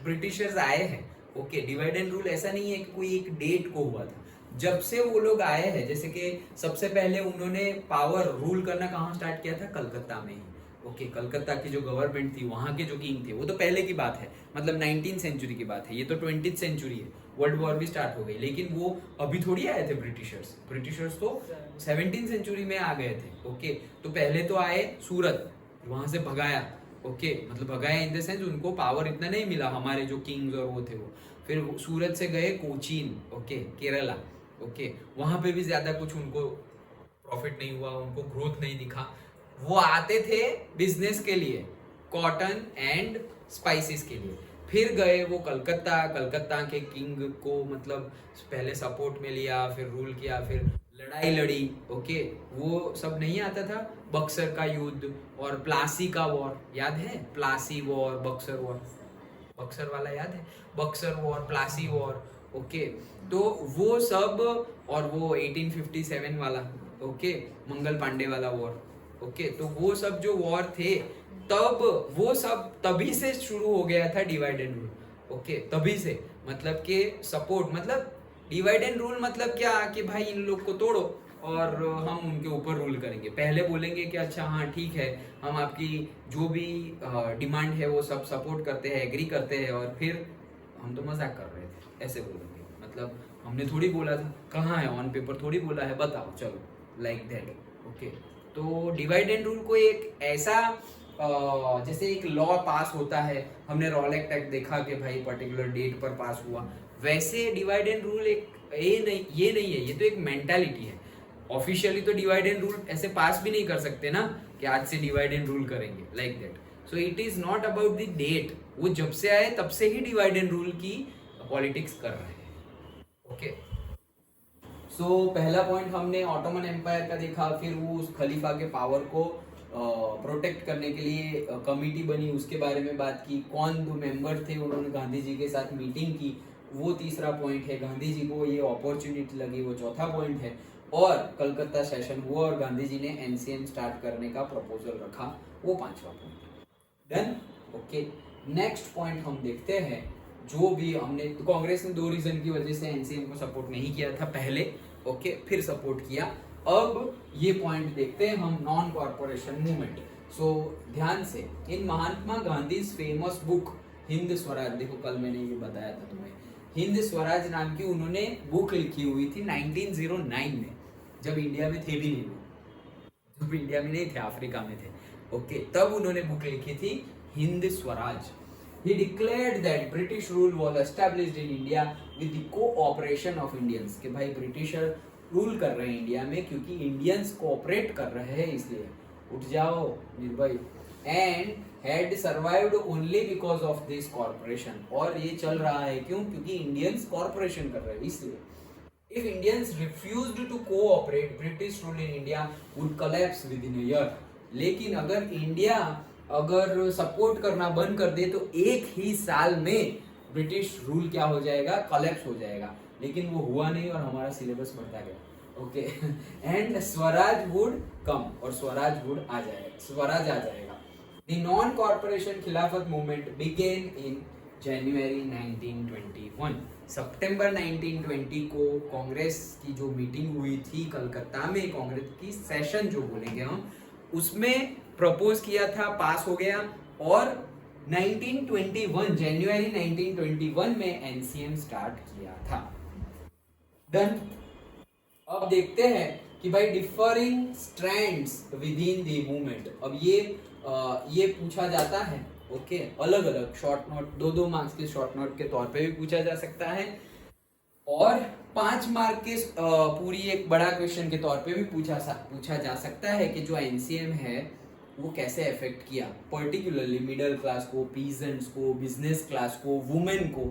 ब्रिटिशर्स आए हैं, ओके, डिवाइड एंड रूल ऐसा नहीं है कि कोई एक डेट को हुआ था, जब से वो लोग आए हैं, जैसे कि सबसे पहले उन्होंने पावर रूल करना कहाँ स्टार्ट किया था, कलकत्ता में ही, ओके, कलकत्ता की जो गवर्नमेंट थी, वहां के जो किंग थे, वो तो पहले की बात है, मतलब 19th सेंचुरी की बात है, ये तो 20th सेंचुरी है, वर्ल्ड वॉर भी स्टार्ट हो गई, लेकिन वो अभी थोड़ी आए थे ब्रिटिशर्स तो 17th सेंचुरी में आ गए थे, ओके। तो पहले तो आए सूरत, वहां से भगाया, ओके, मतलब भगाया इन द सेंस उनको पावर इतना नहीं मिला, हमारे जो किंग्स और वो थे वो, फिर सूरत से गए कोचीन, ओके, केरला, ओके, वहां पे भी ज्यादा कुछ उनको प्रॉफिट नहीं हुआ, उनको ग्रोथ नहीं दिखा, वो आते थे बिजनेस के लिए, कॉटन एंड स्पाइसेस के लिए, फिर गए वो कलकत्ता के किंग को मतलब पहले सपोर्ट में लिया, फिर रूल किया, फिर लड़ाई लड़ी, ओके, वो सब नहीं आता था, बक्सर का युद्ध और प्लासी का वॉर, याद है, प्लासी वॉर, बक्सर वॉर, बक्सर वाला याद है, Buxar war, Plassey war, okay, तो वो सब, और वो 1857 वाला, ओके, मंगल पांडे वाला वॉर, ओके, तो वो सब जो वॉर थे, तब वो सब तभी से शुरू हो गया था डिवाइड एंड रूल, ओके, तभी से, मतलब कि सपोर्ट, मतलब डिवाइड एंड रूल मतलब क्या कि भाई इन लोग को तोड़ो और हम उनके ऊपर रूल करेंगे, पहले बोलेंगे कि अच्छा हाँ ठीक है, हम आपकी जो भी डिमांड है वो सब सपोर्ट करते हैं, एग्री करते हैं, और फिर हम तो मजाक कर रहे थे, ऐसे बोलेंगे, मतलब हमने थोड़ी बोला था, कहाँ है, ऑन पेपर थोड़ी बोला है, बताओ, चलो, लाइक दैट, ओके। तो डिवाइड एंड रूल को एक ऐसा जैसे एक लॉ पास होता है, हमने रॉलेट एक्ट देखा कि भाई पर्टिकुलर डेट पर पास हुआ, वैसे डिवाइड एंड रूल एक ये नहीं है, ये तो एक मेंटालिटी है। ऑफिशियली तो डिवाइड एंड रूल ऐसे पास भी नहीं कर सकते ना कि आज से डिवाइड एंड रूल करेंगे, like that, so it is not about the date, वो जब से आए तब से ही डिवाइड एंड रूल की पॉलिटिक्स कर रहे हैं, ओके। सो पहला पॉइंट हमने ऑटोमन एम्पायर का देखा, फिर वो उस खलीफा के पावर को प्रोटेक्ट करने के लिए कमिटी बनी, उसके बारे में बात की, कौन दो मेंबर थे, उन्होंने गांधी जी के साथ मीटिंग की, वो तीसरा पॉइंट है, गांधी जी को ये अपॉर्चुनिटी लगी, वो चौथा पॉइंट है, और कलकत्ता सेशन हुआ और गांधी जी ने एनसीएम स्टार्ट करने का प्रपोजल रखा, वो पांचवा point, done, okay. Next point हम देखते हैं, जो भी हमने, तो कांग्रेस ने 2 रीजन की वजह से एनसीएम को सपोर्ट नहीं किया था पहले, ओके, फिर सपोर्ट किया। अब ये पॉइंट देखते हैं हम, नॉन कॉर्पोरेशन मूवमेंट। सो ध्यान से, इन महात्मा गांधी फेमस बुक हिंद स्वराज, देखो कल मैंने ये बताया था तुम्हें, हिंद स्वराज नाम की उन्होंने बुक लिखी हुई थी 1909 में, जब इंडिया में थे भी नहीं, जब इंडिया में नहीं थे, अफ्रीका में थे, ओके, तब उन्होंने बुक लिखी थी Hind Swaraj. He declared that British rule was established in India with the cooperation of Indians, कि भाई ब्रिटिशर रूल कर रहे हैं इंडिया में क्योंकि इंडियंस कोऑपरेट कर रहे हैं, इसलिए उठ जाओ निर्भय, and had survived only because of this corporation, और ये चल रहा है क्यों, क्योंकि इंडियंस कॉर्पोरेशन कर रहे हैं, इसलिए। If Indians refused to cooperate, British rule in India would collapse within a year. लेकिन अगर इंडिया अगर सपोर्ट करना बंद कर दे तो एक ही साल में ब्रिटिश रूल क्या हो जाएगा, कलेप्स हो जाएगा, लेकिन वो हुआ नहीं और हमारा सिलेबस बढ़ता गया, okay. And Swaraj would come, और स्वराज वुड आ जाएगा, स्वराज आ जाएगा। द नॉन कॉर्पोरेशन खिलाफत मूवमेंट बिगेन इन जनवरी 1921, सितंबर 1920 को कांग्रेस की जो मीटिंग हुई थी कलकत्ता में, कांग्रेस की सेशन जो बोलेंगे हम, उसमें प्रपोज किया था, पास हो गया, और 1921 जनवरी 1921 में एनसीएम स्टार्ट किया था, डन। अब देखते हैं कि भाई differing strands with in the movement, अब ये पूछा जाता है, ओके, अलग अलग शॉर्ट नोट, 2-2 मार्क्स के शॉर्ट नोट के तौर पे भी पूछा जा सकता है, और 5 मार्क के पूरी एक बड़ा क्वेश्चन के तौर पे भी पूछा जा सकता है कि जो एनसीएम है वो कैसे अफेक्ट किया पर्टिकुलरली मिडिल क्लास को, पीजेंट्स को, बिजनेस क्लास को, वुमेन को,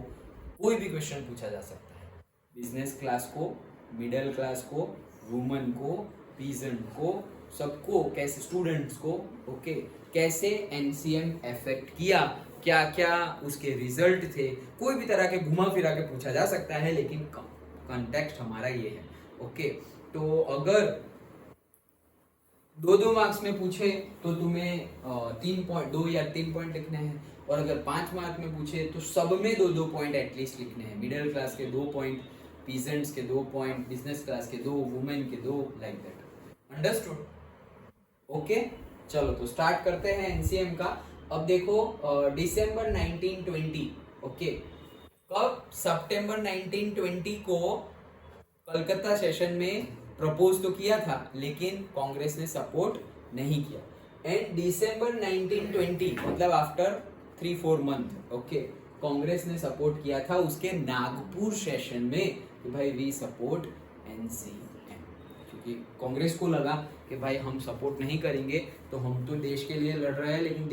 कोई भी क्वेश्चन पूछा जा सकता है, बिजनेस क्लास को, मिडिल क्लास को, वुमेन को, पीजेंट को, सबको कैसे, स्टूडेंट्स को, ओके, कैसे एनसीएम अफेक्ट किया, क्या क्या उसके रिजल्ट थे, कोई भी तरह के घुमा फिरा के पूछा जा सकता है, लेकिन कॉन्टेक्स्ट हमारा ये है, ओके। तो अगर 2-2 मार्क्स में पूछे तो तुम्हें 2 या 3 पॉइंट लिखने हैं, और अगर 5 मार्क में पूछे तो सब में 2-2 पॉइंट एटलीस्ट लिखने हैं। मिडिल क्लास के 2 पॉइंट, पीजेंट्स के 2 पॉइंट, बिजनेस क्लास के 2, वुमेन के 2, लाइक दैट। अंडरस्टूड? ओके, चलो तो स्टार्ट करते हैं एनसीएम का। अब देखो दिसंबर 1920, ओके, कब? सितंबर 1920 को कलकत्ता सेशन में प्रपोज तो किया था, लेकिन कांग्रेस ने सपोर्ट नहीं किया। एंड दिसंबर 1920 मतलब आफ्टर 3-4 मंथ, ओके, कांग्रेस ने सपोर्ट किया था उसके नागपुर सेशन में कि भाई वी सपोर्ट एनसीएम, क्योंकि कांग्रेस को लगा कि भाई हम सपोर्ट नहीं करेंगे तो हम तो देश के लिए लड़ रहे हैं, लेकिन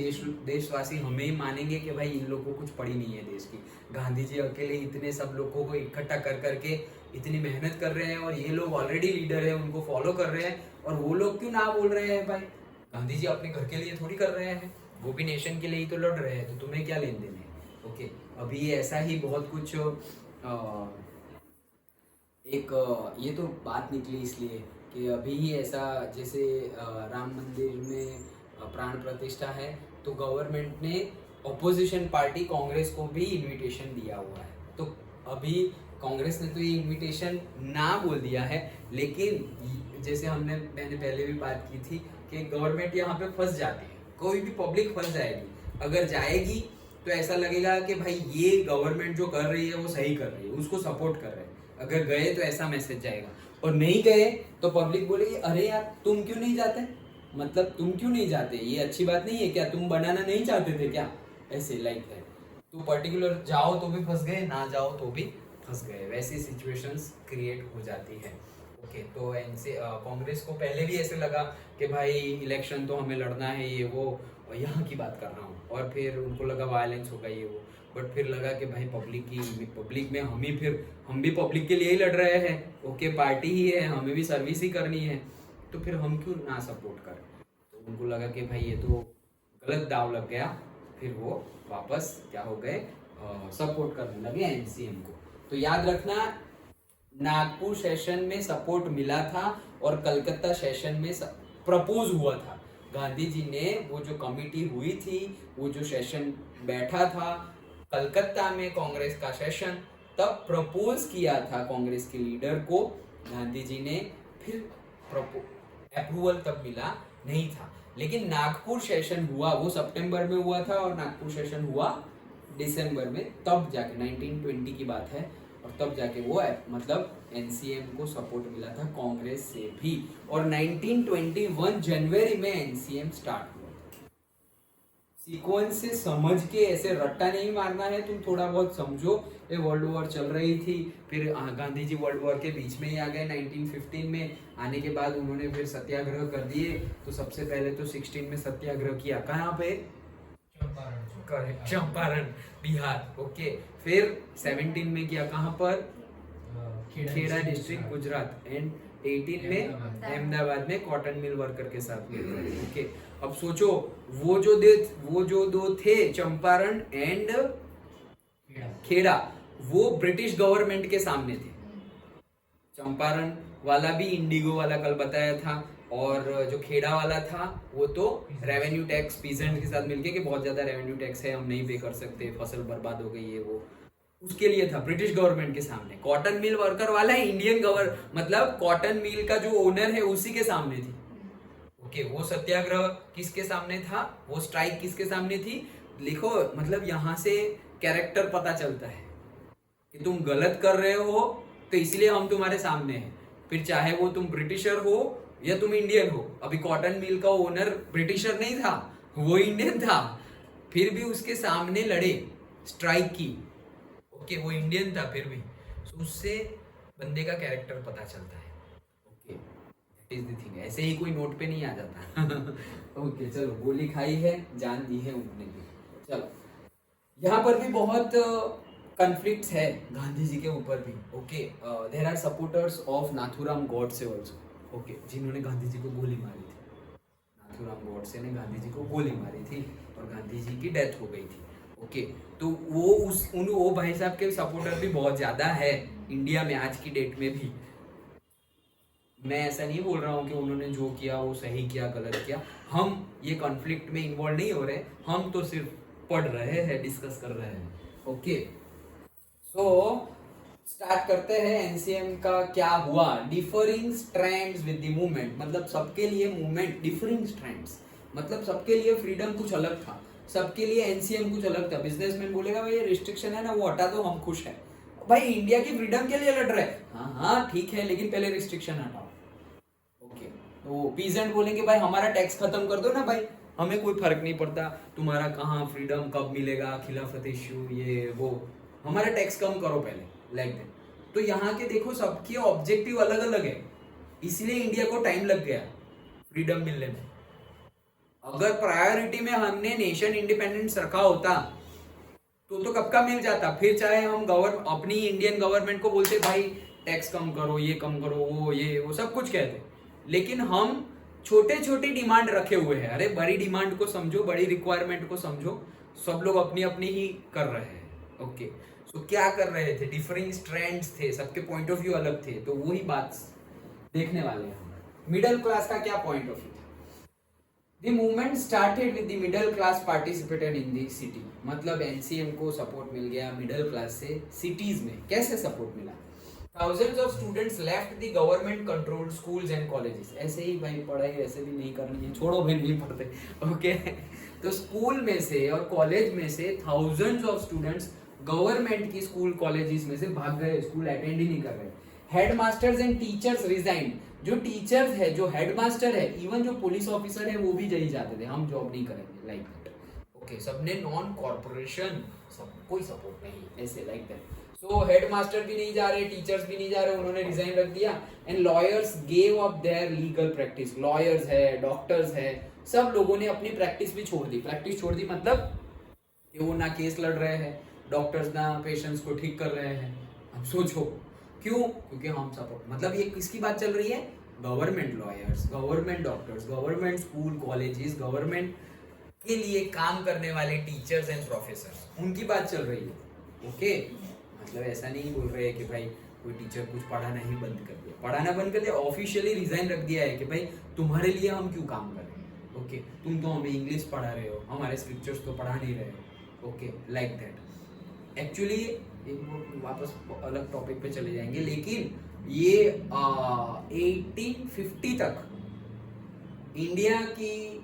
देशवासी हमें ही मानेंगे कि भाई इन लोगों को कुछ पड़ी नहीं है देश की। गांधी जी अकेले इतने सब लोगों को इकट्ठा कर करके इतनी मेहनत कर रहे हैं, और ये लोग ऑलरेडी लीडर है, उनको फॉलो कर रहे हैं, और वो लोग क्यों ना बोल रहे हैं भाई गांधी जी अपने घर के लिए थोड़ी कर रहे हैं, वो भी नेशन के लिए ही तो लड़ रहे हैं, तो तुम्हें क्या लेन देन है। ओके, अभी ऐसा ही बहुत कुछ ये तो बात निकली इसलिए कि अभी ही ऐसा जैसे राम मंदिर में प्राण प्रतिष्ठा है, तो गवर्नमेंट ने ऑपोजिशन पार्टी कांग्रेस को भी इनविटेशन दिया हुआ है। तो अभी कांग्रेस ने तो ये इनविटेशन ना बोल दिया है, लेकिन जैसे मैंने पहले भी बात की थी कि गवर्नमेंट यहाँ पे फंस जाती है, कोई भी पब्लिक फंस जाएगी। अगर जाएगी तो ऐसा लगेगा कि भाई ये गवर्नमेंट जो कर रही है वो सही कर रही है, उसको सपोर्ट कर रहे हैं। अगर गए तो ऐसा मैसेज जाएगा, और नहीं गए तो पब्लिक बोलेगी अरे यार तुम क्यों नहीं जाते, मतलब तुम क्यों नहीं जाते, ये अच्छी बात नहीं है क्या, तुम बनाना नहीं चाहते थे क्या, ऐसे लाइक है। तो पर्टिकुलर जाओ तो भी फंस गए, ना जाओ तो भी फंस गए, वैसी सिचुएशंस क्रिएट हो जाती है। ओके, तो इनसे कांग्रेस को पहले भी ऐसे लगा कि भाई इलेक्शन तो हमें लड़ना है, ये वो, और यहाँ की बात कर रहा हूँ, और फिर उनको लगा वायलेंस होगा ये वो, बट फिर लगा कि भाई पब्लिक में हम भी पब्लिक के लिए ही लड़ रहे हैं, ओके, पार्टी ही है, हमें भी सर्विस ही करनी है, तो फिर हम क्यों ना सपोर्ट करें। तो उनको लगा कि भाई ये तो गलत दाव लग गया, फिर वो वापस क्या हो गए, सपोर्ट करने लगे एनसीएम को। तो याद रखना, नागपुर सेशन में सपोर्ट मिला था और कलकत्ता सेशन में प्रपोज हुआ था। गांधी जी ने वो जो कमिटी हुई थी, वो जो सेशन बैठा था कलकत्ता में कांग्रेस का सेशन, तब प्रपोज किया था कांग्रेस के लीडर को गांधी जी ने, फिर अप्रूवल तब मिला नहीं था। लेकिन नागपुर सेशन हुआ, वो सितंबर में हुआ था, और नागपुर सेशन हुआ दिसंबर में, तब जाके 1920 की बात है, और तब जाके वो मतलब एनसीएम को सपोर्ट मिला था कांग्रेस से भी, और 1921 जनवरी में एनसीएम स्टार्ट हुआ। सीक्वेंस से समझ के ऐसे रट्टा नहीं मारना है, तुम थोड़ा बहुत समझो। ये वर्ल्ड वॉर चल रही थी, फिर गांधी जी वर्ल्ड वॉर के बीच में ही आ गए। 1915 में आने के बाद उन्होंने फिर सत्याग्रह कर दिए। तो सबसे पहले तो 16 में सत्याग्रह किया, कहाँ पे? चंपारण, बिहार, ओके। फिर 17 में किया कहाँ पर? खेड़ा डिस्ट्रिक्ट, गुजरात। एंड 18 में अहमदाबाद में कॉटन मिल वर्कर के साथ में, ओके। अब सोचो, वो जो दो थे, चंपारण एंड खेड़ा, वो ब्रिटिश गवर्नमेंट के सामने थे। चंपारण वाला भी इंडिगो वाला कल बताया था, और जो खेड़ा वाला था वो तो रेवेन्यू टैक्स पीजेंट के साथ मिलके कि बहुत ज्यादा रेवेन्यू टैक्स है, हम नहीं पे कर सकते, फसल बर्बाद हो गई है, वो उसके लिए था, ब्रिटिश गवर्नमेंट के सामने। कॉटन मिल वर्कर वाला इंडियन मतलब कॉटन मिल का जो ओनर है उसी के सामने थी, ओके। वो सत्याग्रह किसके सामने था, वो स्ट्राइक किसके सामने थी? लिखो, मतलब यहाँ से कैरेक्टर पता चलता है कि तुम गलत कर रहे हो तो इसलिए हम तुम्हारे सामने हैं, फिर चाहे वो तुम ब्रिटिशर हो या तुम इंडियन हो। अभी कॉटन मिल का ओनर ब्रिटिशर नहीं था, वो इंडियन था, फिर भी उसके सामने लड़े, स्ट्राइक की, ओके, वो इंडियन था फिर भी। तो उससे बंदे का कैरेक्टर पता चलता है, okay, that is the thing. ऐसे ही कोई नोट पे नहीं आ जाता। ओके, चलो, गोली खाई है, जान दी है उनने भी। चलो, यहाँ पर भी बहुत कॉन्फ्लिक्ट्स है गांधी जी के ऊपर भी, okay. There are supporters of Nathuram Godse also, okay, जिन्होंने गांधी जी को गोली मारी थी। नाथुराम गॉडसे ने गांधी जी को गोली मारी थी और गांधी जी की डेथ हो गई थी, ओके। तो वो भाई साहब के सपोर्टर भी बहुत ज्यादा है इंडिया में आज की डेट में भी। मैं ऐसा नहीं बोल रहा हूँ कि उन्होंने जो किया वो सही किया, गलत किया, हम ये कॉन्फ्लिक्ट में इन्वॉल्व नहीं हो रहे, हम तो सिर्फ पढ़ रहे हैं, डिस्कस कर रहे हैं। ओके, सो स्टार्ट करते हैं एनसीएम का क्या हुआ। Differing strands with the movement, मतलब सबके लिए मूवमेंट डिफरिंग स्ट्रैंड्स, मतलब सबके लिए फ्रीडम कुछ अलग था, सबके लिए एनसीएम कुछ अलग था। बिजनेसमैन बोलेगा भाई ये रिस्ट्रिक्शन है ना, वो हटा दो, हम खुश हैं। भाई इंडिया की फ्रीडम के लिए लड़ रहे हैं, हाँ हाँ ठीक है, लेकिन पहले रिस्ट्रिक्शन हटाओ। ओके, तो पीजेंट बोलेंगे भाई हमारा टैक्स खत्म कर दो ना भाई, हमें कोई फर्क नहीं पड़ता तुम्हारा कहाँ फ्रीडम कब मिलेगा, खिलाफत इश्यू ये वो, हमारा टैक्स कम करो पहले, लाइक दैट। तो यहाँ के देखो सबके ऑब्जेक्टिव अलग अलग है, इसलिए इंडिया को टाइम लग गया फ्रीडम मिलने में। अगर प्रायोरिटी में हमने नेशन इंडिपेंडेंस रखा होता तो कब का मिल जाता। फिर चाहे हम अपनी इंडियन गवर्नमेंट को बोलते भाई टैक्स कम करो, ये कम करो, वो सब कुछ कहते, लेकिन हम छोटे छोटे डिमांड रखे हुए हैं। अरे बड़ी डिमांड को समझो, बड़ी रिक्वायरमेंट को समझो, सब लोग अपनी अपनी ही कर रहे हैं। ओके, सो क्या कर रहे थे, डिफरिंग स्ट्रैंड्स थे, सबके पॉइंट ऑफ व्यू अलग थे, तो वही बात देखने वाले हैं हम। मिडिल क्लास का क्या पॉइंट ऑफ व्यू था। The movement started with the middle class participated in the city, मतलब एनसीएम को सपोर्ट मिल गया मिडिल क्लास से सिटीज में। कैसे सपोर्ट मिला, thousands of students left the government controlled schools and colleges। ऐसे ही भाई पढ़ाई ऐसे भी नहीं करनी है, छोड़ो भाई नहीं पढ़ते। ओके, तो स्कूल में से और कॉलेज में से thousands of students गवर्नमेंट की स्कूल कॉलेजेस में से भाग गए, स्कूल अटेंड ही नहीं कर रहे। हेडमास्टर्स एंड टीचर्स रिजाइन, जो टीचर्स है, जो हेडमास्टर है, इवन जो पुलिस ऑफिसर है, वो भी यही जाते थे, हम जॉब नहीं करेंगे, लाइक दैट। ओके, सबने नॉन कॉर्पोरेशन, सब कोई सपोर्ट नहीं, ऐसे लाइक दैट। सो हेडमास्टर भी नहीं जा रहे, टीचर्स भी नहीं जा रहे, उन्होंने रिजाइन रख दिया। And lawyers gave up their legal practice, lawyers है, डॉक्टर्स है, सब लोगों ने अपनी प्रैक्टिस भी छोड़ दी। प्रैक्टिस छोड़ दी मतलब कि वो ना केस लड़ रहे हैं, डॉक्टर्स ना पेशेंट्स को ठीक कर रहे हैं। अब सोचो क्यों, क्योंकि हम सपोर्ट, मतलब ये किसकी बात चल रही है, government lawyers, government doctors, government school colleges, government के लिए काम करने वाले टीचर्स एंड प्रोफेसर्स, उनकी बात चल रही है। ओके, मतलब ऐसा नहीं बोल रहे हैं कि भाई कोई टीचर कुछ पढ़ाना ही बंद कर दिया, पढ़ाना बंद कर दिया, ऑफिशियली रिजाइन रख दिया है कि भाई तुम्हारे लिए हम क्यों काम कर रहे हैं। ओके, तुम तो हमें इंग्लिश पढ़ा रहे हो, हमारे स्क्रिप्चर्स तो पढ़ा नहीं रहे हो। Okay, like that. एक्चुअली एक वापस अलग टॉपिक पे चले जाएंगे, लेकिन ये 1850 तक इंडिया की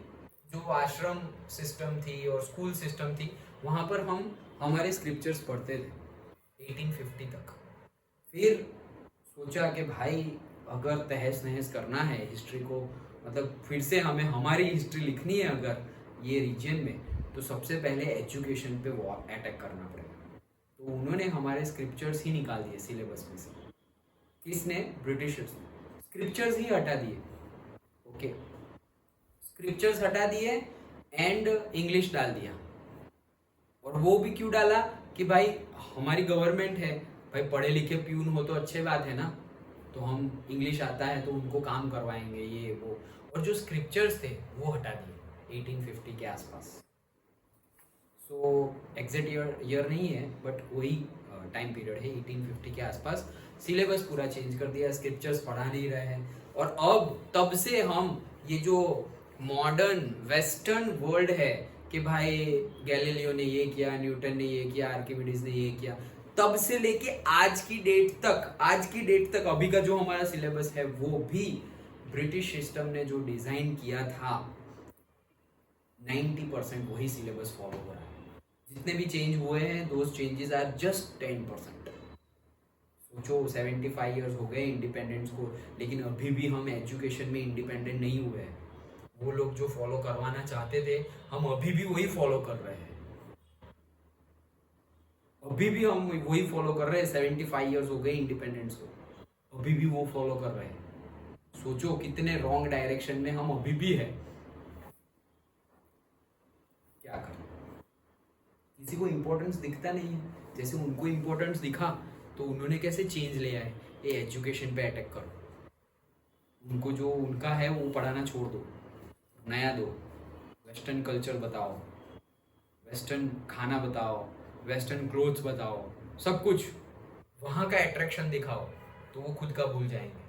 जो आश्रम सिस्टम थी और स्कूल सिस्टम थी, वहाँ पर हम हमारे स्क्रिप्चर्स पढ़ते थे 1850 तक। फिर सोचा कि भाई अगर तहस नहस करना है हिस्ट्री को, मतलब फिर से हमें हमारी हिस्ट्री लिखनी है अगर ये रीजन में, तो सबसे पहले एजुकेशन पे अटैक करना पड़ेगा। तो उन्होंने हमारे स्क्रिप्चर्स ही निकाल दिए सिलेबस में से। किसने, ब्रिटिशर्स ने स्क्रिप्चर्स ही हटा दिए। ओके, स्क्रिप्चर्स हटा दिए एंड इंग्लिश डाल दिया। और वो भी क्यों डाला कि भाई हमारी गवर्नमेंट है, भाई पढ़े लिखे प्यून हो तो अच्छी बात है ना, तो हम इंग्लिश आता है तो उनको काम करवाएंगे ये वो। और जो स्क्रिप्चर्स थे वो हटा दिए 1850 के आसपास। सो एग्जैक्ट ईयर नहीं है, बट वही टाइम पीरियड है 1850 के आसपास। सिलेबस पूरा चेंज कर दिया, स्क्रिप्चर्स पढ़ा नहीं रहे हैं। और अब तब से हम ये जो मॉडर्न वेस्टर्न वर्ल्ड है कि भाई गैलीलियो ने ये किया, न्यूटन ने ये किया, आर्किमिडीज ने ये किया, तब से लेके आज की डेट तक अभी का जो हमारा सिलेबस है वो भी ब्रिटिश सिस्टम ने जो डिजाइन किया था 90% वही सिलेबस फॉलो हो रहा है। जितने भी चेंज हुए हैं दोज चेंजेस आर जस्ट 10%। सोचो 75 इयर्स हो गए इंडिपेंडेंस को, लेकिन अभी भी हम एजुकेशन में इंडिपेंडेंट नहीं हुए हैं। वो लोग जो फॉलो करवाना चाहते थे हम अभी भी वही फॉलो कर रहे हैं, अभी भी हम वही फॉलो कर रहे हैं। 75 इयर्स हो गए इंडिपेंडेंस को, अभी भी वो फॉलो कर रहे हैं। सोचो कितने रॉन्ग डायरेक्शन में हम अभी भी है। क्या करें, किसी को इंपॉर्टेंस दिखता नहीं है। जैसे उनको इंपॉर्टेंस दिखा तो उन्होंने कैसे चेंज ले आए, ये एजुकेशन पे अटैक करो, उनको जो उनका है वो पढ़ाना छोड़ दो, नया दो, वेस्टर्न कल्चर बताओ, वेस्टर्न खाना बताओ, वेस्टर्न क्लोथ्स बताओ, सब कुछ वहाँ का अट्रैक्शन दिखाओ, तो वो खुद का भूल जाएंगे।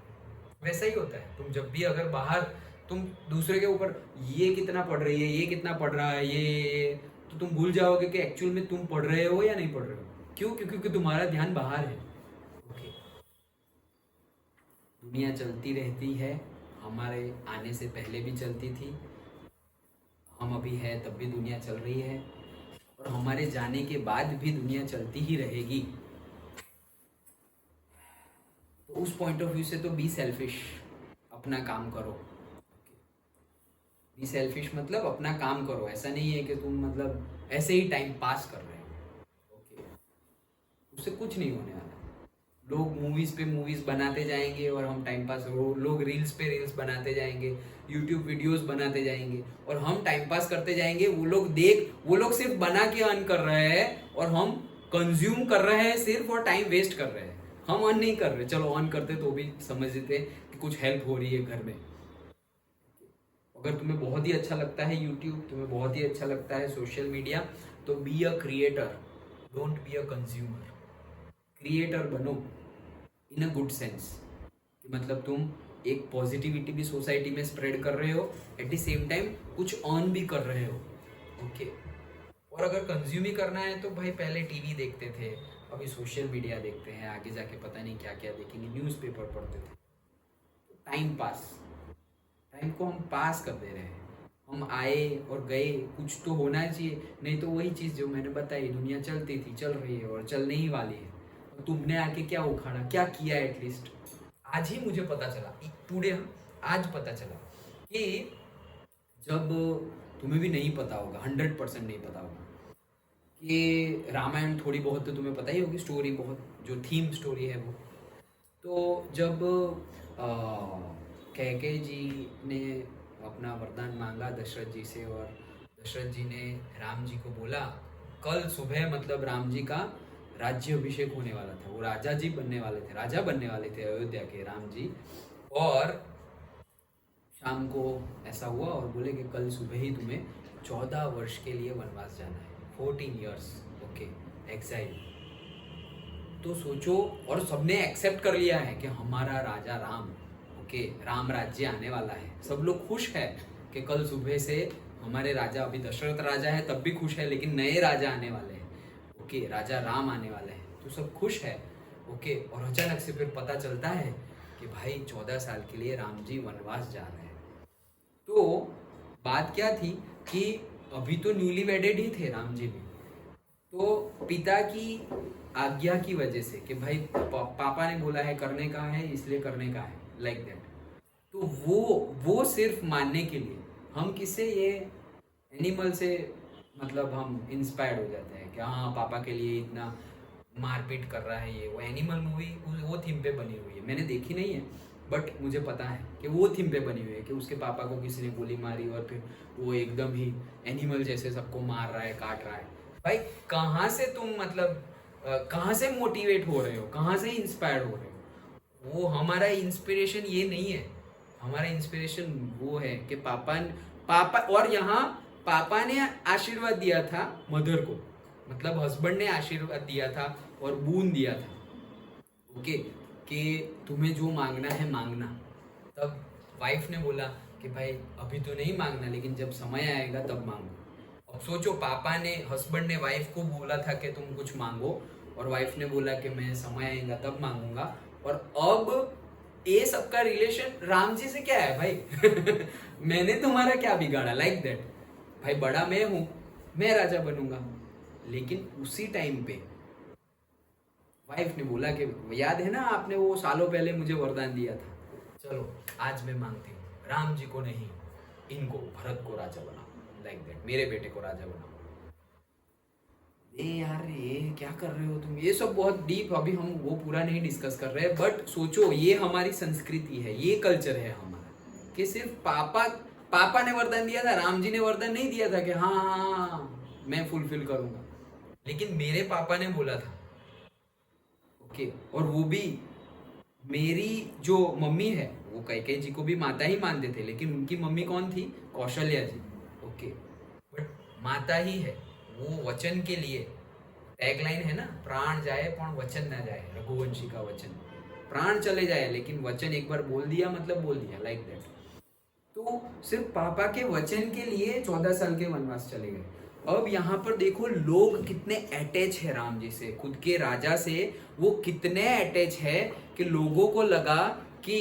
वैसा ही होता है, तुम जब भी अगर बाहर तुम दूसरे के ऊपर ये कितना पढ़ रही है, ये कितना पढ़ रहा है, ये तो तुम भूल जाओगे कि एक्चुअल में तुम पढ़ रहे हो या नहीं पढ़ रहे हो। क्यों? क्योंकि तुम्हारा ध्यान बाहर है। ओके, दुनिया चलती रहती है, हमारे आने से पहले भी चलती थी, हम अभी है तब भी दुनिया चल रही है, और हमारे जाने के बाद भी दुनिया चलती ही रहेगी। तो उस पॉइंट ऑफ व्यू से तो बी सेल्फिश, अपना काम करो। बी सेल्फिश मतलब अपना काम करो, ऐसा नहीं है कि तुम मतलब ऐसे ही टाइम पास कर रहे हो। ओके, उससे कुछ नहीं होने वाला। लोग मूवीज पे मूवीज बनाते जाएंगे और हम टाइम पास, लोग रील्स पे रील्स बनाते जाएंगे, यूट्यूब वीडियोस बनाते जाएंगे और हम टाइम पास करते जाएंगे। वो लोग सिर्फ बना के अर्न कर रहे हैं और हम कंज्यूम कर रहे हैं सिर्फ, और टाइम वेस्ट कर रहे हैं। हम अर्न नहीं कर रहे, चलो अर्न करते तो भी समझते कि कुछ हेल्प हो रही है घर में। अगर तुम्हें बहुत ही अच्छा लगता है यूट्यूब, तुम्हें बहुत ही अच्छा लगता है सोशल मीडिया, तो be a creator, don't be a consumer. Creator बनो इन अ गुड सेंस, कि मतलब तुम एक पॉजिटिविटी भी सोसाइटी में स्प्रेड कर रहे हो, एट द सेम टाइम कुछ अर्न भी कर रहे हो। ओके, और अगर कंज्यूम ही करना है तो भाई पहले टीवी देखते थे, अभी सोशल मीडिया देखते हैं, आगे जाके पता नहीं क्या क्या देखेंगे, न्यूज़पेपर पढ़ते थे। टाइम पास, टाइम को हम पास कर दे रहे हैं। हम आए और गए, कुछ तो होना चाहिए, नहीं तो वही चीज़ जो मैंने बताई, दुनिया चलती थी, चल रही है और चलने ही वाली है। और तुमने आके क्या उखाड़ा, क्या किया? एटलीस्ट आज ही मुझे पता चला, टुडे, आज पता चला कि जब, तुम्हें भी नहीं पता होगा, 100% नहीं पता होगा, कि रामायण थोड़ी बहुत तो तुम्हें पता ही होगी, स्टोरी बहुत, जो थीम स्टोरी है वो। तो जब कैकेयी जी ने अपना वरदान मांगा दशरथ जी से, और दशरथ जी ने राम जी को बोला, कल सुबह मतलब राम जी का राज्य अभिषेक होने वाला था, वो राजा जी बनने वाले थे, राजा बनने वाले थे अयोध्या के राम जी, और शाम को ऐसा हुआ और बोले कि कल सुबह ही तुम्हें 14 वर्ष के लिए वनवास जाना है, 14 ईयर्स। Okay, exile. तो सोचो, और सबने एक्सेप्ट कर लिया है कि हमारा राजा राम, ओके, राम राज्य आने वाला है। सब लोग खुश है कि कल सुबह से हमारे राजा, अभी दशरथ राजा है तब भी खुश है, लेकिन नए राजा आने वाले हैं। ओके, राजा राम आने वाले हैं, तो सब खुश है। ओके, और अचानक से फिर पता चलता है कि भाई 14 साल के लिए राम जी वनवास जा रहे हैं। तो बात क्या थी कि अभी तो न्यूली वेडेड ही थे राम जी भी, तो पिता की आज्ञा की वजह से कि भाई पापा ने बोला है करने का है, इसलिए करने का है, लाइक दैट। तो वो सिर्फ मानने के लिए, हम किससे, ये एनिमल से मतलब हम इंस्पायर्ड हो जाते हैं कि हाँ पापा के लिए इतना मारपीट कर रहा है ये। वो एनिमल मूवी वो थीम पे बनी हुई है, मैंने देखी नहीं है बट मुझे पता है कि वो थीम पे बनी हुई है कि उसके पापा को किसी ने गोली मारी और फिर वो एकदम ही एनिमल जैसे सबको मार रहा है, काट रहा है। भाई कहाँ से तुम मतलब कहाँ से मोटिवेट हो रहे हो, कहाँ से इंस्पायर्ड हो रहे हो? वो हमारा इंस्पिरेशन ये नहीं है। हमारा इंस्पिरेशन वो है कि पापा और यहाँ पापा ने आशीर्वाद दिया था मदर को, मतलब हस्बैंड ने आशीर्वाद दिया था और बून दिया था, ओके, कि तुम्हें जो मांगना है मांगना। तब वाइफ ने बोला कि भाई अभी तो नहीं मांगना, लेकिन जब समय आएगा तब मांगो। अब सोचो, पापा ने, हस्बैंड ने वाइफ को बोला था कि तुम कुछ मांगो, और वाइफ ने बोला कि मैं समय आएगा तब मांगूंगा। और अब ये सबका रिलेशन राम जी से क्या है भाई? मैंने तुम्हारा क्या बिगाड़ा, लाइक दैट। भाई बड़ा मैं हूं, मैं राजा बनूंगा, लेकिन उसी टाइम पे वाइफ ने बोला कि याद है ना आपने वो सालों पहले मुझे वरदान दिया था, चलो आज मैं मांगती हूँ राम जी को नहीं, इनको, भरत को राजा बनाओ, लाइक दैट, मेरे बेटे को राजा बनाओ। ए यार ये क्या कर रहे हो तुम? ये सब बहुत डीप, अभी हम वो पूरा नहीं डिस्कस कर रहे हैं, बट सोचो ये हमारी संस्कृति है, ये कल्चर है हमारा, कि सिर्फ पापा ने वरदान दिया था, राम जी ने वरदान नहीं दिया था कि हाँ मैं फुलफिल करूंगा, लेकिन मेरे पापा ने बोला था, ओके। और वो भी, मेरी जो मम्मी है वो कैकेयी जी को भी माता ही मानते थे, लेकिन उनकी मम्मी कौन थी? कौशल्या जी, ओके, बट माता ही है। वो वचन के लिए, टैगलाइन है ना, प्राण जाए पण वचन ना जाए, रघुवंशी का वचन, प्राण चले जाए लेकिन वचन एक बार बोल दिया मतलब बोल दिया, लाइक दैट। तो सिर्फ पापा के वचन के लिए 14 साल के वनवास चले गए। अब यहाँ पर देखो लोग कितने अटैच है राम जी से, खुद के राजा से वो कितने अटैच है कि लोगों को लगा कि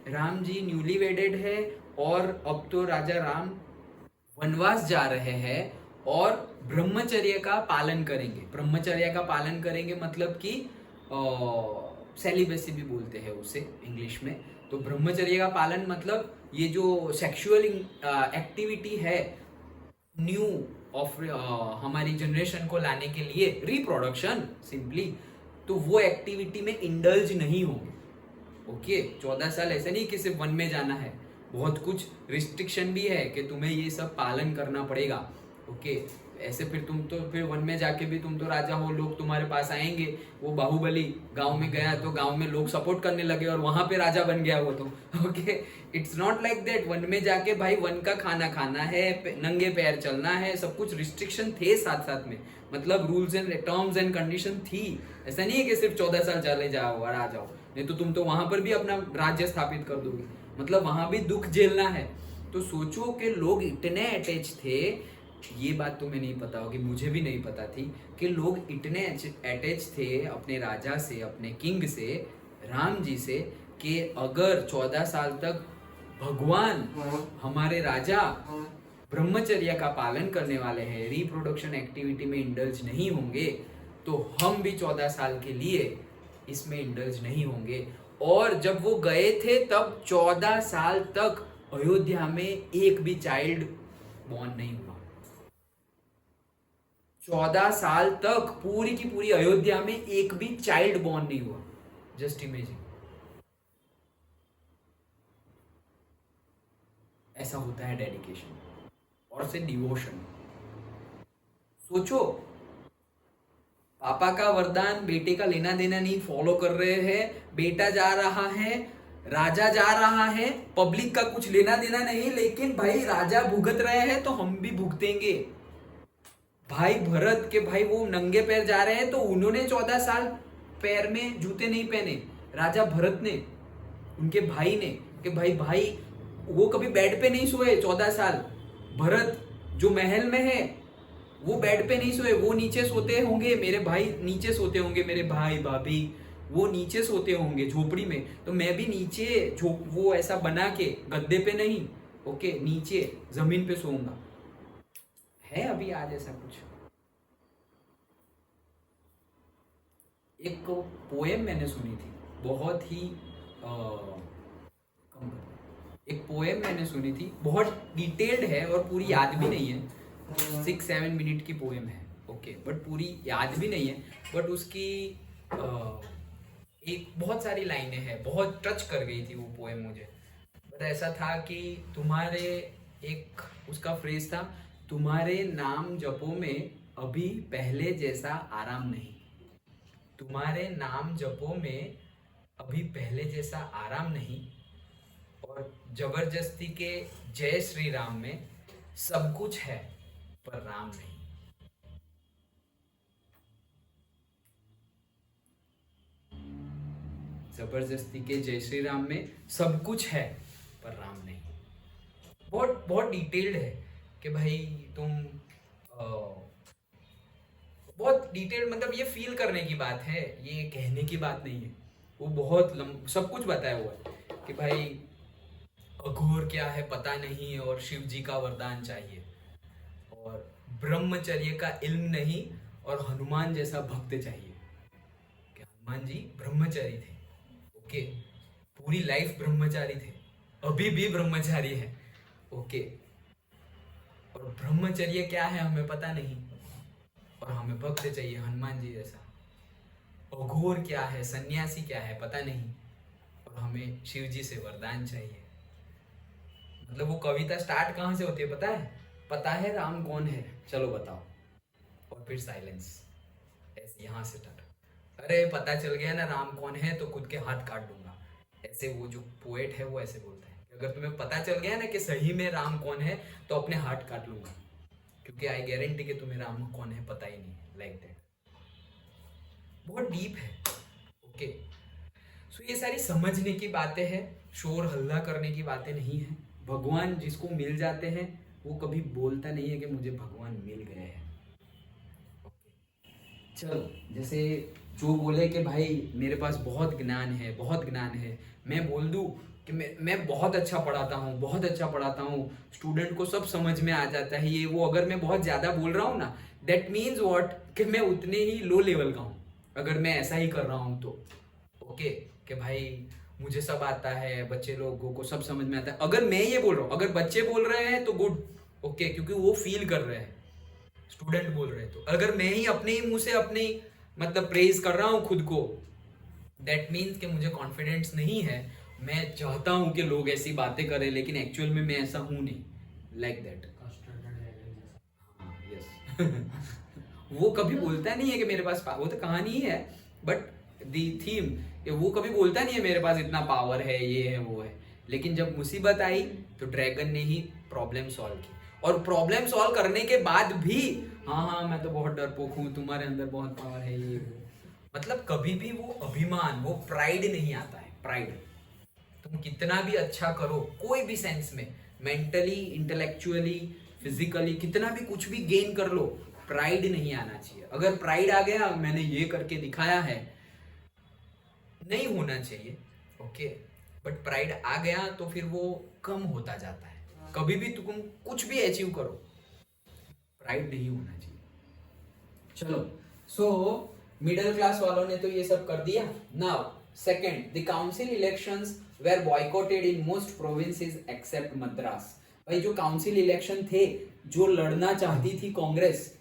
राम जी न्यूली वेडेड है और अब तो राजा राम वनवास जा रहे हैं और ब्रह्मचर्य का पालन करेंगे। ब्रह्मचर्य का पालन करेंगे मतलब कि सेलिबेसी भी बोलते हैं उसे इंग्लिश में। तो ब्रह्मचर्य का पालन मतलब ये जो सेक्सुअल एक्टिविटी है न्यू ऑफ हमारी जनरेशन को लाने के लिए, रिप्रोडक्शन सिंपली, तो वो एक्टिविटी में इंडल्ज नहीं होंगे। ओके 14 साल ऐसे नहीं कि सिर्फ वन में जाना है, बहुत कुछ रिस्ट्रिक्शन भी है कि तुम्हें ये सब पालन करना पड़ेगा। ओके ऐसे फिर तुम तो फिर वन में जाके भी तुम तो राजा हो, लोग तुम्हारे पास आएंगे। वो बाहुबली गांव में गया तो गांव में लोग सपोर्ट करने लगे और वहां पे राजा बन गया वो तो। Okay it's not like that. One में जाके भाई वन का खाना खाना है, नंगे पैर चलना है, सब कुछ रिस्ट्रिक्शन थे साथ साथ में, मतलब rules and terms and condition थी। ऐसा नहीं है कि सिर्फ 14 साल चले जाओ और आ जाओ, नहीं तो तुम तो वहां पर भी अपना राज्य स्थापित कर दोगे, मतलब वहां भी दुख झेलना है। तो सोचो कि लोग इतने अटैच थे, ये बात तुम्हें नहीं पता होगी, मुझे भी नहीं पता थी कि लोग इतने अटैच थे अपने राजा से, अपने किंग से, राम जी से, कि अगर 14 साल तक भगवान हमारे राजा ब्रह्मचर्य का पालन करने वाले हैं, रिप्रोडक्शन एक्टिविटी में इंडल्ज नहीं होंगे, तो हम भी 14 साल के लिए इसमें इंडल्ज नहीं होंगे। और जब वो गए थे तब 14 साल तक अयोध्या में एक भी चाइल्ड बॉर्न नहीं हुआ। 14 साल तक पूरी की पूरी अयोध्या में एक भी चाइल्ड बॉर्न नहीं हुआ। जस्ट इमेजिन, ऐसा होता है डेडिकेशन और से डिवोशन। सोचो पापा का वरदान बेटे का लेना देना नहीं फॉलो कर रहे हैं, बेटा जा रहा है, राजा जा रहा है, पब्लिक का कुछ लेना देना नहीं, लेकिन भाई राजा भुगत रहे हैं तो हम भी भुगतेंगे। भाई भरत के भाई वो नंगे पैर जा रहे हैं तो उन्होंने 14 साल पैर में जूते नहीं पहने, राजा भरत ने, उनके भाई ने, कि भाई वो कभी बेड पे नहीं सोए 14 साल। भरत जो महल में है वो बेड पे नहीं सोए, वो नीचे सोते होंगे, मेरे भाई नीचे सोते होंगे, मेरे भाई भाभी वो नीचे सोते होंगे झोपड़ी में, तो मैं भी नीचे वो ऐसा बना के गद्दे पे नहीं, ओके नीचे जमीन पे सोऊंगा। है अभी आज ऐसा कुछ? एक पोएम मैंने सुनी थी, बहुत ही एक पोएम मैंने सुनी थी, बहुत डिटेल्ड है और पूरी याद भी नहीं है, 6-7 मिनट की पोएम है, ओके बट पूरी याद भी नहीं है, बट उसकी एक बहुत सारी लाइनें हैं, बहुत टच कर गई थी वो पोएम मुझे। बट ऐसा था कि तुम्हारे, एक उसका फ्रेज था, तुम्हारे नाम जपो में अभी पहले जैसा आराम नहीं, तुम्हारे नाम जपो में अभी पहले जैसा आराम नहीं, और जबरदस्ती के जय श्री राम में सब कुछ है पर राम नहीं। जबरदस्ती के जय श्री राम में सब कुछ है पर राम नहीं। बहुत बहुत डिटेल्ड है कि भाई तुम बहुत डिटेल्ड, मतलब ये फील करने की बात है, ये कहने की बात नहीं है। वो बहुत सब कुछ बताया हुआ है कि भाई अघोर क्या है पता नहीं और शिव जी का वरदान चाहिए, और ब्रह्मचर्य का इल्म नहीं और हनुमान जैसा भक्त चाहिए। कि हनुमान जी ब्रह्मचारी थे, ओके पूरी लाइफ ब्रह्मचारी थे, अभी भी ब्रह्मचारी है, ओके और ब्रह्मचर्य क्या है हमें पता नहीं, और हमें भक्त चाहिए हनुमान जी जैसा। अघोर क्या है, सन्यासी क्या है पता नहीं, और हमें शिव जी से वरदान चाहिए। मतलब वो कविता स्टार्ट कहाँ से होती है पता है? पता है राम कौन है, चलो बताओ, और फिर साइलेंस, ऐसे यहाँ से स्टार्ट। अरे पता चल गया ना राम कौन है तो खुद के हाथ काट दूंगा, ऐसे वो जो पोएट है वो ऐसे बोलता है कि अगर तुम्हें पता चल गया ना कि सही में राम कौन है तो अपने हाथ काट लूंगा, क्योंकि आई गारंटी कि तुम्हें राम कौन है पता ही नहीं, लाइक दैट। बहुत डीप है, ओके सो ये सारी समझने की बातें हैं, शोर हल्ला करने की बातें नहीं है। भगवान जिसको मिल जाते हैं वो कभी बोलता नहीं है कि मुझे भगवान मिल गए हैं, चलो, जैसे जो बोले कि भाई मेरे पास बहुत ज्ञान है, बहुत ज्ञान है, मैं बोल दूं कि मैं बहुत अच्छा पढ़ाता हूँ, बहुत अच्छा पढ़ाता हूँ, स्टूडेंट को सब समझ में आ जाता है, ये वो, अगर मैं बहुत ज़्यादा बोल रहा हूँ ना, दैट मीन्स व्हाट, कि मैं उतने ही लो लेवल का हूँ, अगर मैं ऐसा ही कर रहा हूँ तो। ओके, कि भाई मुझे सब आता है, बच्चे लोगों को सब समझ में आता है, अगर मैं ये बोल रहा हूँ, अगर बच्चे बोल रहे हैं तो गुड, ओके, क्योंकि वो फील कर रहे हैं, स्टूडेंट बोल रहे हैं तो। अगर मैं ही अपने ही मुंह से अपनी मतलब प्रेज कर रहा हूँ खुद को, दैट मीन्स कि मुझे कॉन्फिडेंस नहीं है, मैं चाहता हूँ कि लोग ऐसी बातें करें लेकिन एक्चुअल में मैं ऐसा हूँ नहीं, लाइक दैट। यस। वो कभी बोलता नहीं है कि मेरे पास वो तो कहानी ही है, बट दी थीम, वो कभी बोलता नहीं है मेरे पास इतना पावर है, ये है वो है, लेकिन जब मुसीबत आई तो ड्रैगन ने ही प्रॉब्लम सॉल्व की, और प्रॉब्लम सॉल्व करने के बाद भी हाँ हाँ मैं तो बहुत डरपोक हूँ, तुम्हारे अंदर बहुत पावर है, ये वो, मतलब कभी भी वो अभिमान, वो प्राइड नहीं आता है, प्राइड। तुम कितना भी अच्छा करो कोई भी सेंस में, मेंटली, इंटेलेक्चुअली, फिजिकली, कितना भी कुछ भी गेन कर लो, प्राइड नहीं आना चाहिए। अगर प्राइड आ गया, मैंने ये करके दिखाया है, नहीं होना चाहिए, ओके, बट प्राइड आ गया तो फिर वो कम होता जाता है। कभी भी तुम कुछ भी अचीव करो, प्राइड नहीं होना चाहिए। चलो, सो मिडिल क्लास वालों ने तो ये सब कर दिया। Now second, the council elections were boycotted in most provinces except Madras. भाई जो काउंसिल इलेक्शन थे, जो लड़ना चाहती थी कांग्रेस,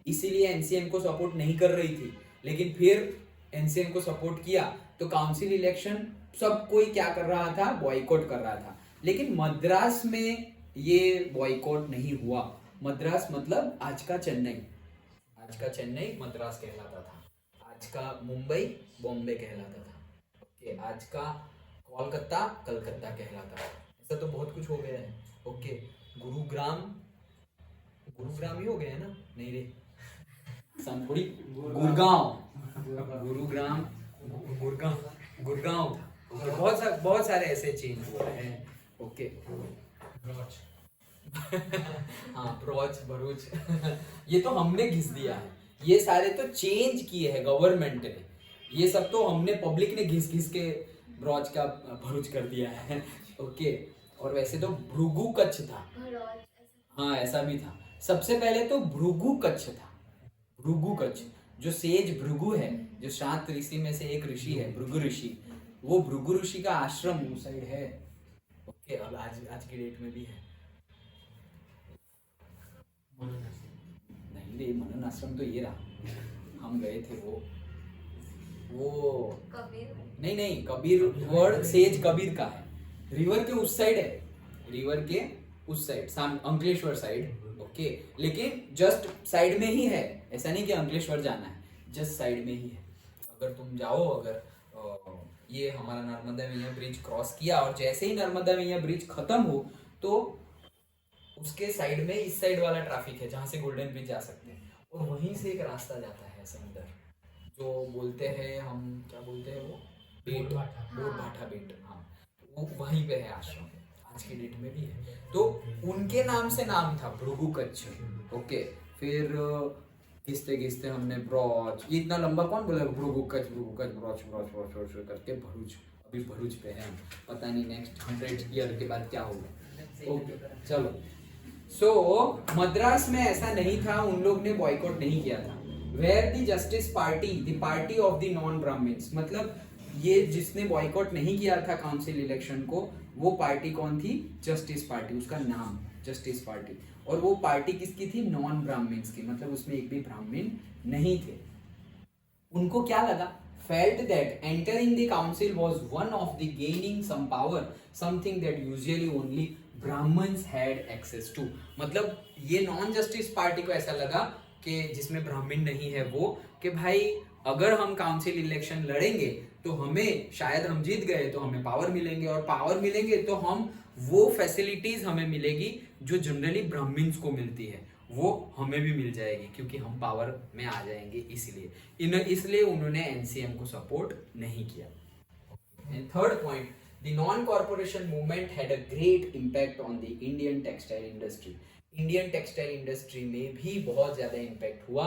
इसीलिए एनसीएम को सपोर्ट नहीं कर रही थी, लेकिन फिर एनसीएम को सपोर्ट किया, तो काउंसिल इलेक्शन सब कोई क्या कर रहा था, बॉयकॉट कर रहा था। लेकिन मद्रास में ये बॉयकॉट नहीं हुआ। मद्रास मतलब आज का चेन्नई, आज का चेन्नई मद्रास कहलाता था, आज का मुंबई बॉम्बे कहलाता था, ओके, आज का कोलकाता कलकत्ता कहलाता था। ऐसा तो बहुत कुछ हो गया है, ओके। गुरुग्राम, गुरुग्राम ही हो गया है ना, नहीं रे, संपुड़ी, गुड़गांव, गुरुग्राम, गुड़गांव, गुड़गांव था, ओके। बहुत सारे ऐसे चेंज हुए हैं, ओके। हाँ, ब्रॉच, भरूच, ये तो हमने घिस दिया है, ये सारे तो चेंज किए हैं गवर्नमेंट ने, ये सब तो हमने पब्लिक ने घिस घिस के ब्रॉच का भरूच कर दिया है, ओके। और वैसे तो भृगु कच्छ था, हाँ ऐसा भी था। सबसे पहले तो भृगु कच्छ था, भृगु कच्छ, जो सेज भृगु है, जो शांत ऋषि में से एक ऋषि है, भृगु ऋषि, वो भृगु ऋषि का आश्रम उस साइड है, ओके। अब आज की डेट में भी है। नहीं रे, मनन आश्रम तो ये रहा, हम गए थे वो कबीर, नहीं, कबीर वर्ड सेज कबीर का है, रिवर के उस साइड है, रिवर के उस साइड, अंकलेश्वर साइड, ओके। लेकिन जस्ट साइड में ही है, ऐसा नहीं कि अंकलेश्वर जाना है, जस्ट साइड में ही है। अगर तुम जाओ, अगर ये हमारा नर्मदा मैया ब्रिज क्रॉस किया, और जैसे ही नर्मदा मैया ब्रिज खत्म हो, तो उसके साइड में इस साइड वाला ट्रैफिक है जहाँ से गोल्डन ब्रिज जा सकते हैं, और वहीं से एक रास्ता जाता है ऐसे अंदर, जो बोलते हैं, हम क्या बोलते हैं वो, बेट, बोर भाटा बेट, हाँ, वो वहीं पे है आश्रम, आज की डेट में भी है। तो उनके नाम से नाम था भृगु कच्छ, ओके। फिर घिसते घिसते हमने ब्रॉच, ये इतना लंबा कौन बोला, Bhrigu Kutch brooch brooch brooch करके भरूच, अभी भरूच पे है, पता नहीं नेक्स्ट 100 ईयर के बाद क्या होगा, ओके। चलो, सो मद्रास में ऐसा नहीं था, उन लोग ने बॉयकॉट नहीं किया था। Where the Justice Party, the party of the non Brahmins, मतलब ये जिसने बॉयकॉट नहीं किया था काउंसिल इलेक्शन को, वो पार्टी कौन थी, जस्टिस पार्टी, उसका नाम जस्टिस पार्टी। और वो पार्टी किसकी थी, नॉन ब्राह्मण्स की, मतलब उसमें एक भी ब्राह्मण नहीं थे। उनको क्या लगा, felt that entering the council was one of the gaining some power, something that usually only Brahmins had access to। मतलब ये नॉन जस्टिस पार्टी को ऐसा लगा कि जिसमें ब्राह्मण नहीं है वो, कि भाई अगर हम काउंसिल इलेक्शन लड़ेंगे तो हमें, शायद हम जीत गए तो हमें पावर मिलेंगे, और पावर मिलेंगे तो हम वो फैसिलिटीज हमें मिलेगी जो जनरली ब्राह्मण्स को मिलती है, वो हमें भी मिल जाएगी क्योंकि हम पावर में आ जाएंगे, इसलिए उन्होंने एनसीएम को सपोर्ट नहीं किया। And third point, the non corporation movement had a great impact on the Indian textile industry. Indian textile industry में भी बहुत ज्यादा इम्पैक्ट हुआ।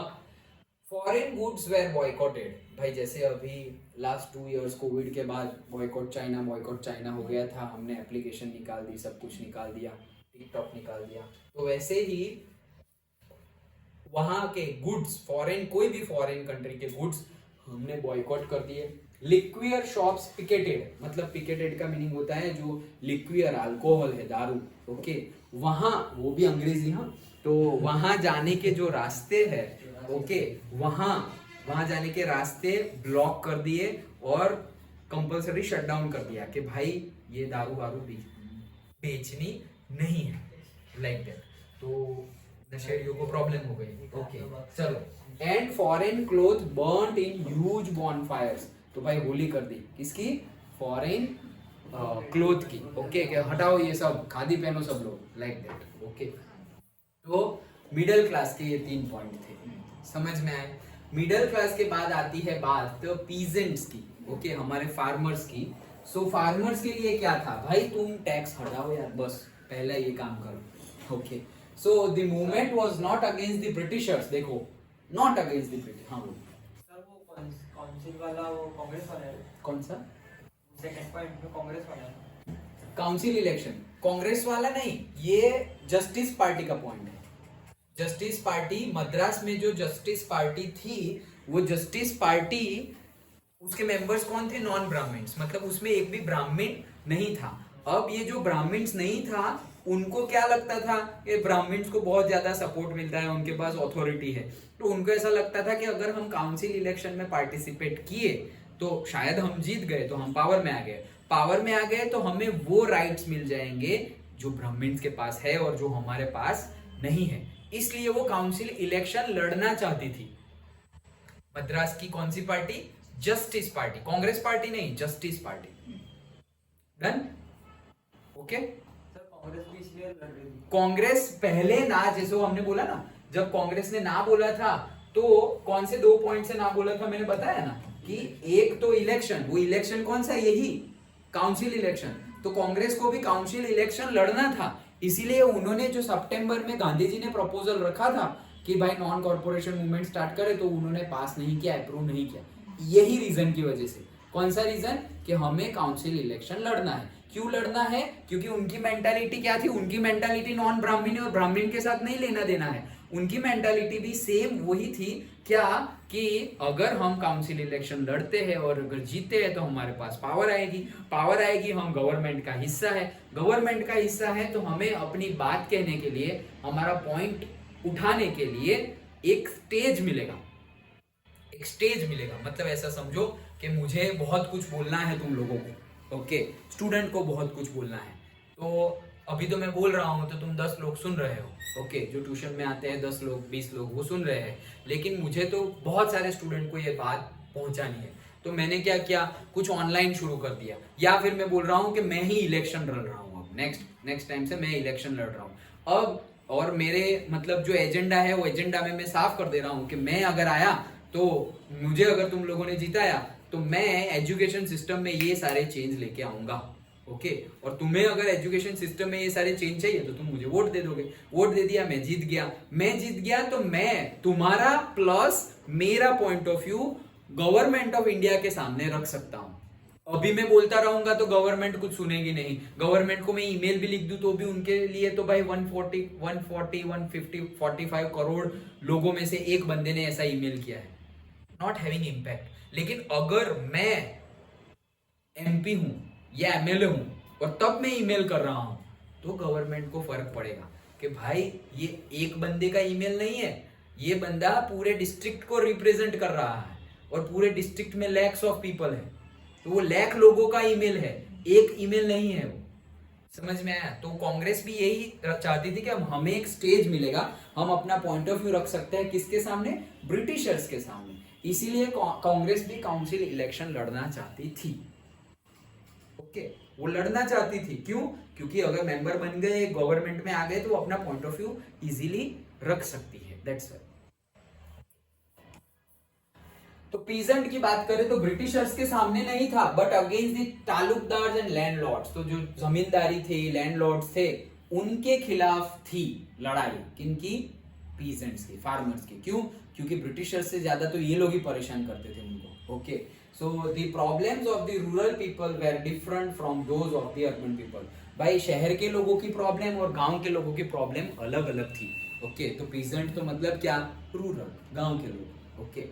Foreign goods were boycotted. भाई जैसे अभी लास्ट 2 इयर्स कोविड के बाद बॉयकॉट चाइना हो गया था, हमने एप्लीकेशन निकाल दी, सब कुछ निकाल दिया, टिकटॉक निकाल दिया, तो वैसे ही वहां के गुड्स, फॉरेन कोई भी फॉरेन कंट्री के गुड्स हमने बॉयकॉट कर दिए। लिक्वियर शॉप्स पिकेटेड, मतलब पिकेटेड का मीनिंग होता है जो लिक्वियर अल्कोहल है, दारू, ओके, वहां, वो भी अंग्रेजी, हाँ, तो वहां जाने के जो रास्ते हैं, ओके, वहां जाने के रास्ते ब्लॉक कर दिए और कंपलसरी शटडाउन कर दिया कि भाई ये दारू वारू बेचनी नहीं है, लाइक दैट। तो नशेड़ियों को प्रॉब्लम हो गई, ओके, चलो। And foreign cloth burned in huge bonfires, तो भाई होली कर दी किसकी? फॉरेन क्लोथ की, ओके, कि हटाओ ये सब, खादी पहनो सब लोग, लाइक दैट, ओके। तो मिडिल क्लास के ये 3 पॉइंट थे, समझ में आए? मिडिल क्लास के बाद आती है बात तो पीजेंट्स की, ओके, हमारे फार्मर्स की। सो फार्मर्स के लिए क्या था? भाई तुम टैक्स हटाओ यार, बस पहले ये काम करो, okay. So the movement was not against the Britishers, देखो, नॉट अगेंस्ट द ब्रिटिश, हाँ बोलो। सर वो काउंसिल वाला वो कांग्रेस वाला है, कौन सा? सेकंड पॉइंट में कांग्रेस वाला है। काउंसिल इलेक्शन कांग्रेस वाला नहीं, ये जस्टिस पार्टी का पॉइंट है। जस्टिस पार्टी, मद्रास में जो जस्टिस पार्टी थी, वो जस्टिस पार्टी, उसके मेंबर्स कौन थे? नॉन ब्राह्मण्स, मतलब उसमें एक भी ब्राह्मण नहीं था। अब ये जो ब्राह्मण्स नहीं था, उनको क्या लगता था कि ब्राह्मण्स को बहुत ज्यादा सपोर्ट मिलता है, उनके पास अथॉरिटी है, तो उनको ऐसा लगता था कि अगर हम काउंसिल इलेक्शन में पार्टिसिपेट किए तो शायद हम जीत गए, तो हम पावर में आ गए तो हमें वो राइट्स मिल जाएंगे जो ब्राह्मण्स के पास है और जो हमारे पास नहीं है। इसलिए वो काउंसिल इलेक्शन लड़ना चाहती थी। मद्रास की कौन सी party? Justice Party, Congress party नहीं, Justice Party. Done, okay. Sir Congress भी इसलिए लड़ रही थी। कांग्रेस पहले ना, जैसे वो हमने बोला ना, जब कांग्रेस ने ना बोला था तो कौन से 2 पॉइंट से ना बोला था, मैंने बताया ना, कि एक तो इलेक्शन, वो इलेक्शन कौन सा? यही काउंसिल इलेक्शन। तो कांग्रेस को भी काउंसिल इलेक्शन लड़ना था, इसीलिए उन्होंने जो सितंबर में गांधी जी ने प्रपोजल रखा था कि भाई नॉन कॉर्पोरेशन मूवमेंट स्टार्ट करे, तो उन्होंने पास नहीं किया, अप्रूव नहीं किया, यही रीजन की वजह से। कौन सा रीजन? कि हमें काउंसिल इलेक्शन लड़ना है। क्यों लड़ना है? क्योंकि उनकी मेंटालिटी क्या थी? उनकी मेंटालिटी नॉन ब्राह्मणी और ब्राह्मण के साथ नहीं लेना देना है, उनकी मेंटालिटी भी सेम वही थी, क्या कि अगर हम काउंसिल इलेक्शन लड़ते हैं और अगर जीते हैं तो हमारे पास पावर आएगी, हम गवर्नमेंट का हिस्सा है, तो हमें अपनी बात कहने के लिए, हमारा पॉइंट उठाने के लिए एक स्टेज मिलेगा, मतलब ऐसा समझो कि मुझे बहुत कुछ बोलना है तुम लोगों को, ओके, स्टूडेंट को बहुत कुछ बोलना है। तो अभी तो मैं बोल रहा हूँ तो तुम 10 लोग सुन रहे हो, ओके, जो ट्यूशन में आते हैं 10 लोग 20 लोग वो सुन रहे हैं, लेकिन मुझे तो बहुत सारे स्टूडेंट को ये बात पहुंचानी है। तो मैंने क्या किया, कुछ ऑनलाइन शुरू कर दिया, या फिर मैं बोल रहा हूँ कि मैं ही इलेक्शन लड़ रहा हूँ, अब नेक्स्ट टाइम से मैं इलेक्शन लड़ रहा हूँ अब। और मेरे मतलब जो एजेंडा है, वो एजेंडा में मैं साफ कर दे रहा हूँ कि मैं अगर आया तो मुझे अगर तुम लोगों ने जिताया तो मैं एजुकेशन सिस्टम में ये सारे चेंज लेके आऊंगा, ओके। और तुम्हें अगर एजुकेशन सिस्टम में ये सारे चेंज चाहिए तो तुम मुझे वोट दे दोगे। वोट दे दिया, मैं जीत गया तो मैं तुम्हारा प्लस मेरा point of view government of India के सामने रख सकता हूं। अभी मैं बोलता रहूंगा तो गवर्नमेंट कुछ सुनेगी नहीं। गवर्नमेंट को मैं ईमेल भी लिख दूं तो भी उनके लिए तो भाई 140, 150, 45 करोड़ लोगों में से एक बंदे ने ऐसा ईमेल किया है, नॉट हैविंग इम्पैक्ट। लेकिन अगर मैं एमपी हूं या एमएलए हूं और तब मैं ईमेल कर रहा हूं तो गवर्नमेंट को फर्क पड़ेगा कि भाई ये एक बंदे का ईमेल नहीं है, ये बंदा पूरे डिस्ट्रिक्ट को रिप्रेजेंट कर रहा है और पूरे डिस्ट्रिक्ट में लैक्स ऑफ पीपल है, तो वो लाख लोगों का ईमेल है, एक ईमेल नहीं है वो। समझ में आया? तो कांग्रेस भी यही चाहती थी कि हमें एक स्टेज मिलेगा, हम अपना पॉइंट ऑफ व्यू रख सकते हैं किसके सामने? ब्रिटिशर्स के सामने। इसीलिए कांग्रेस भी काउंसिल इलेक्शन लड़ना चाहती थी, ओके, वो लड़ना चाहती थी। क्यों? क्योंकि अगर मेंबर बन गए, गवर्नमेंट में आ गए, तो वो अपना पॉइंट ऑफ व्यू इजीली रख सकती है, दैट्स व्हाई। तो पीजेंट की बात करें तो ब्रिटिशर्स के सामने नहीं था, but against the taluqdars and landlords, तो जो जमींदारी थे, लैंडलॉर्ड्स थे, उनके खिलाफ थी लड़ाई। किनकी? पीजेंट्स की, फार्मर्स की। क्यों? क्योंकि ब्रिटिशर्स से ज्यादा तो ये लोग ही परेशान करते थे उनको। Okay, so the problems of the rural people were different from those of the urban people. भाई शहर के लोगों की प्रॉब्लम और गांव के लोगों की प्रॉब्लम अलग अलग थी। ओके, तो पीजेंट तो मतलब क्या? रूरल, गांव के लोग। Okay,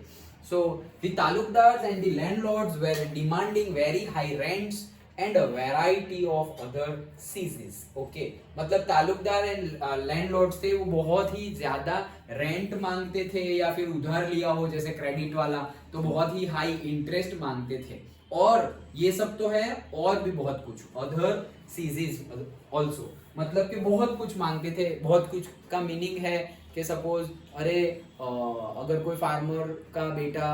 so the talukdars and the landlords were demanding very high rents and a variety of other seizes. Okay, मतलब तालुकदार एंड लैंडलॉर्ड्स थे वो बहुत ही ज्यादा रेंट मांगते थे, या फिर उधार लिया हो जैसे क्रेडिट वाला तो बहुत ही हाई इंटरेस्ट मांगते थे। और ये सब तो है, और भी बहुत कुछ अदर सीजेस ऑल्सो, मतलब कि बहुत कुछ मांगते थे। बहुत कुछ का मीनिंग है कि सपोज अरे अगर कोई फार्मर का बेटा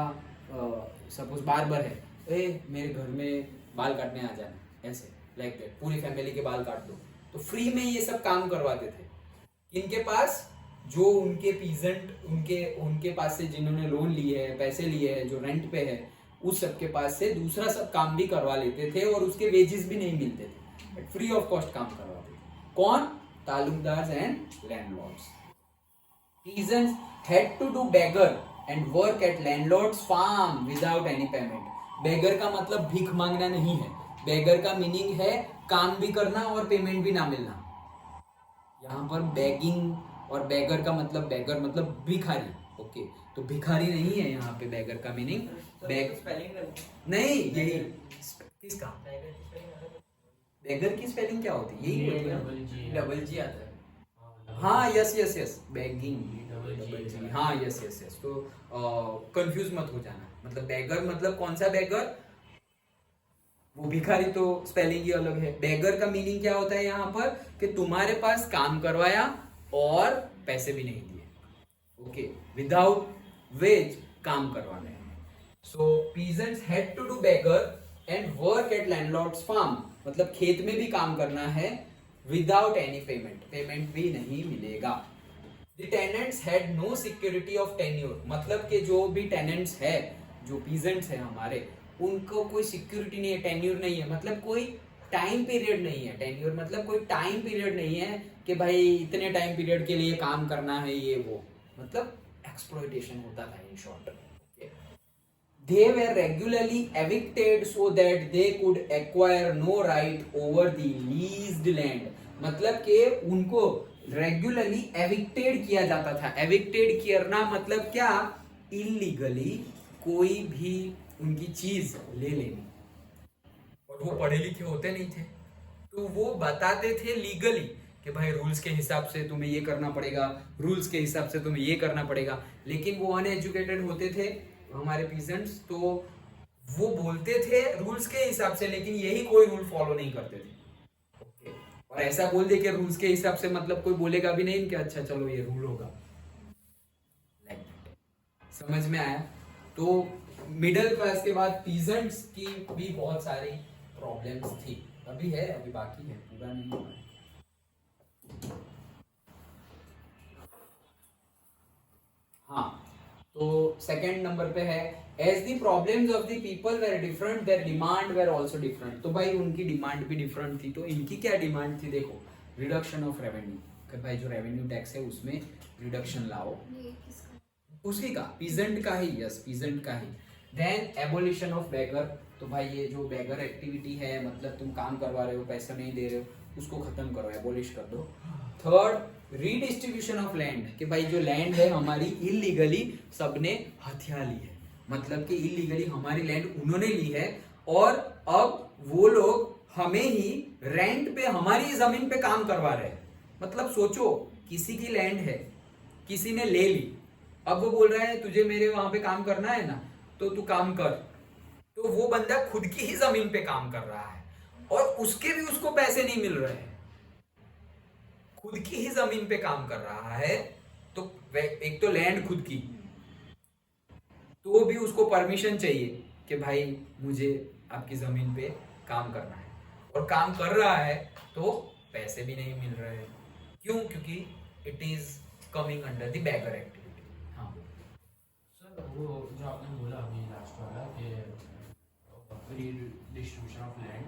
सपोज बार्बर है, मेरे घर में बाल काटने आ जाना, ऐसे लाइक दैट, पूरी फैमिली के बाल काट दो, तो फ्री में ये सब काम करवाते थे। इनके पास जो उनके पीजेंट, उनके पास से जिन्होंने लोन लिए है, पैसे लिए हैं, जो रेंट पे है, उस सब के पास से दूसरा सब काम भी करवा लेते थे और उसके वेजेस भी नहीं मिलते थे, बट फ्री ऑफ कॉस्ट काम करवाते थे। कौन? Taluqdars and landlords. Peasants had to do beggar and work at landlord's farm without any payment. beggar का मतलब भीख मांगना नहीं है। beggar का मीनिंग है काम भी करना और पेमेंट भी ना मिलना। यहाँ पर begging और beggar का मतलब beggar मतलब भिखारी। ओके, तो भिखारी नहीं है यहाँ पे beggar का मीनिंग। नहीं, यही किसका beggar की स्पेलिंग क्या होती है? यही होती है, डबल जी आता है। हाँ, यस, बेगिंग, हाँ, यस। तो कंफ्यूज मत हो जाना, मतलब बेगर मतलब कौन सा बेगर? वो भिखारी तो स्पेलिंग ही अलग है। बेगर का मीनिंग क्या होता है यहाँ पर? कि तुम्हारे पास काम करवाया और पैसे भी नहीं दिए। ओके, विदाउट वेज काम करवाने। So peasants had to do begar and work at landlords farm, मतलब खेत में भी काम करना है विदाउट एनी पेमेंट, पेमेंट भी नहीं मिलेगा। The tenants had no security of tenure, मतलब कि जो भी टेनेंट्स है, जो पीजेंट्स है हमारे, उनको कोई सिक्योरिटी नहीं है, टेन्योर नहीं है, मतलब कोई टाइम पीरियड नहीं है। टेन्योर मतलब कोई टाइम पीरियड नहीं है कि भाई इतने टाइम पीरियड के लिए काम करना है, ये वो, मतलब एक्सप्लॉयटेशन होता था in short. They were regularly evicted so that they could acquire no right over the leased land. मतलब कि उनको रेगुलरली एविक्टेड किया जाता था। एविक्टेड करना मतलब क्या? इलीगली कोई भी उनकी चीज ले लेनी। और वो पढ़े लिखे होते नहीं थे, तो वो बताते थे लीगली कि भाई रूल्स के हिसाब से तुम्हें ये करना पड़ेगा, रूल्स के हिसाब से तुम्हें ये करना पड़ेगा। लेकिन वो अनएजुकेटेड होते थे हमारे पीजेंट्स, तो वो बोलते थे रूल्स के हिसाब से, लेकिन यही कोई रूल फॉलो नहीं करते थे। ओके, और ऐसा बोल दे कि रूल्स के हिसाब से, मतलब कोई बोलेगा भी नहीं कि अच्छा चलो ये रूल होगा। समझ में आया? तो मिडिल क्लास के बाद पीजेंट्स की भी बहुत सारी प्रॉब्लम्स थी। अभी है, अभी बाकी है, पूरा नहीं हुआ है। हाँ, तो सेकंड नंबर पे है, as the problems of the people were different their demand were also different. तो भाई उनकी डिमांड भी डिफरेंट थी, तो इनकी क्या डिमांड थी? देखो, रिडक्शन ऑफ रेवेन्यू, कि भाई जो रेवेन्यू टैक्स है उसमें रिडक्शन लाओ। ये किसका? उसी का, पीजेंट का ही, यस, पीजेंट का ही। देन एबोलिशन ऑफ बेगर, तो भाई ये जो बेगर एक्टिविटी है, मतलब तुम काम करवा रहे हो, पैसा नहीं दे रहे हो, उसको खत्म करो, एबोलिश कर दो। थर्ड, रीडिस्ट्रीब्यूशन ऑफ लैंड, कि भाई जो लैंड है हमारी इलीगली सबने हथिया ली है, मतलब कि इलीगली हमारी लैंड उन्होंने ली है और अब वो लोग हमें ही रेंट पे हमारी जमीन पे काम करवा रहे हैं। मतलब सोचो, किसी की लैंड है, किसी ने ले ली, अब वो बोल रहा है तुझे मेरे वहां पे काम करना है ना, तो तू काम कर। तो वो बंदा खुद की ही जमीन पे काम कर रहा है और उसके भी उसको पैसे नहीं मिल रहे हैं, खुद की ही जमीन पे काम कर रहा है। तो एक तो लैंड खुद की, तो भी उसको परमिशन चाहिए कि भाई मुझे आपकी जमीन पे काम करना है, और काम कर रहा है तो पैसे भी नहीं मिल रहे हैं। क्यों? क्योंकि it is coming under the beggar activity. हाँ सर, वो जो आपने बोला अभी लास्ट वाला कि रीडिस्ट्रीब्यूशन ऑफ लैंड,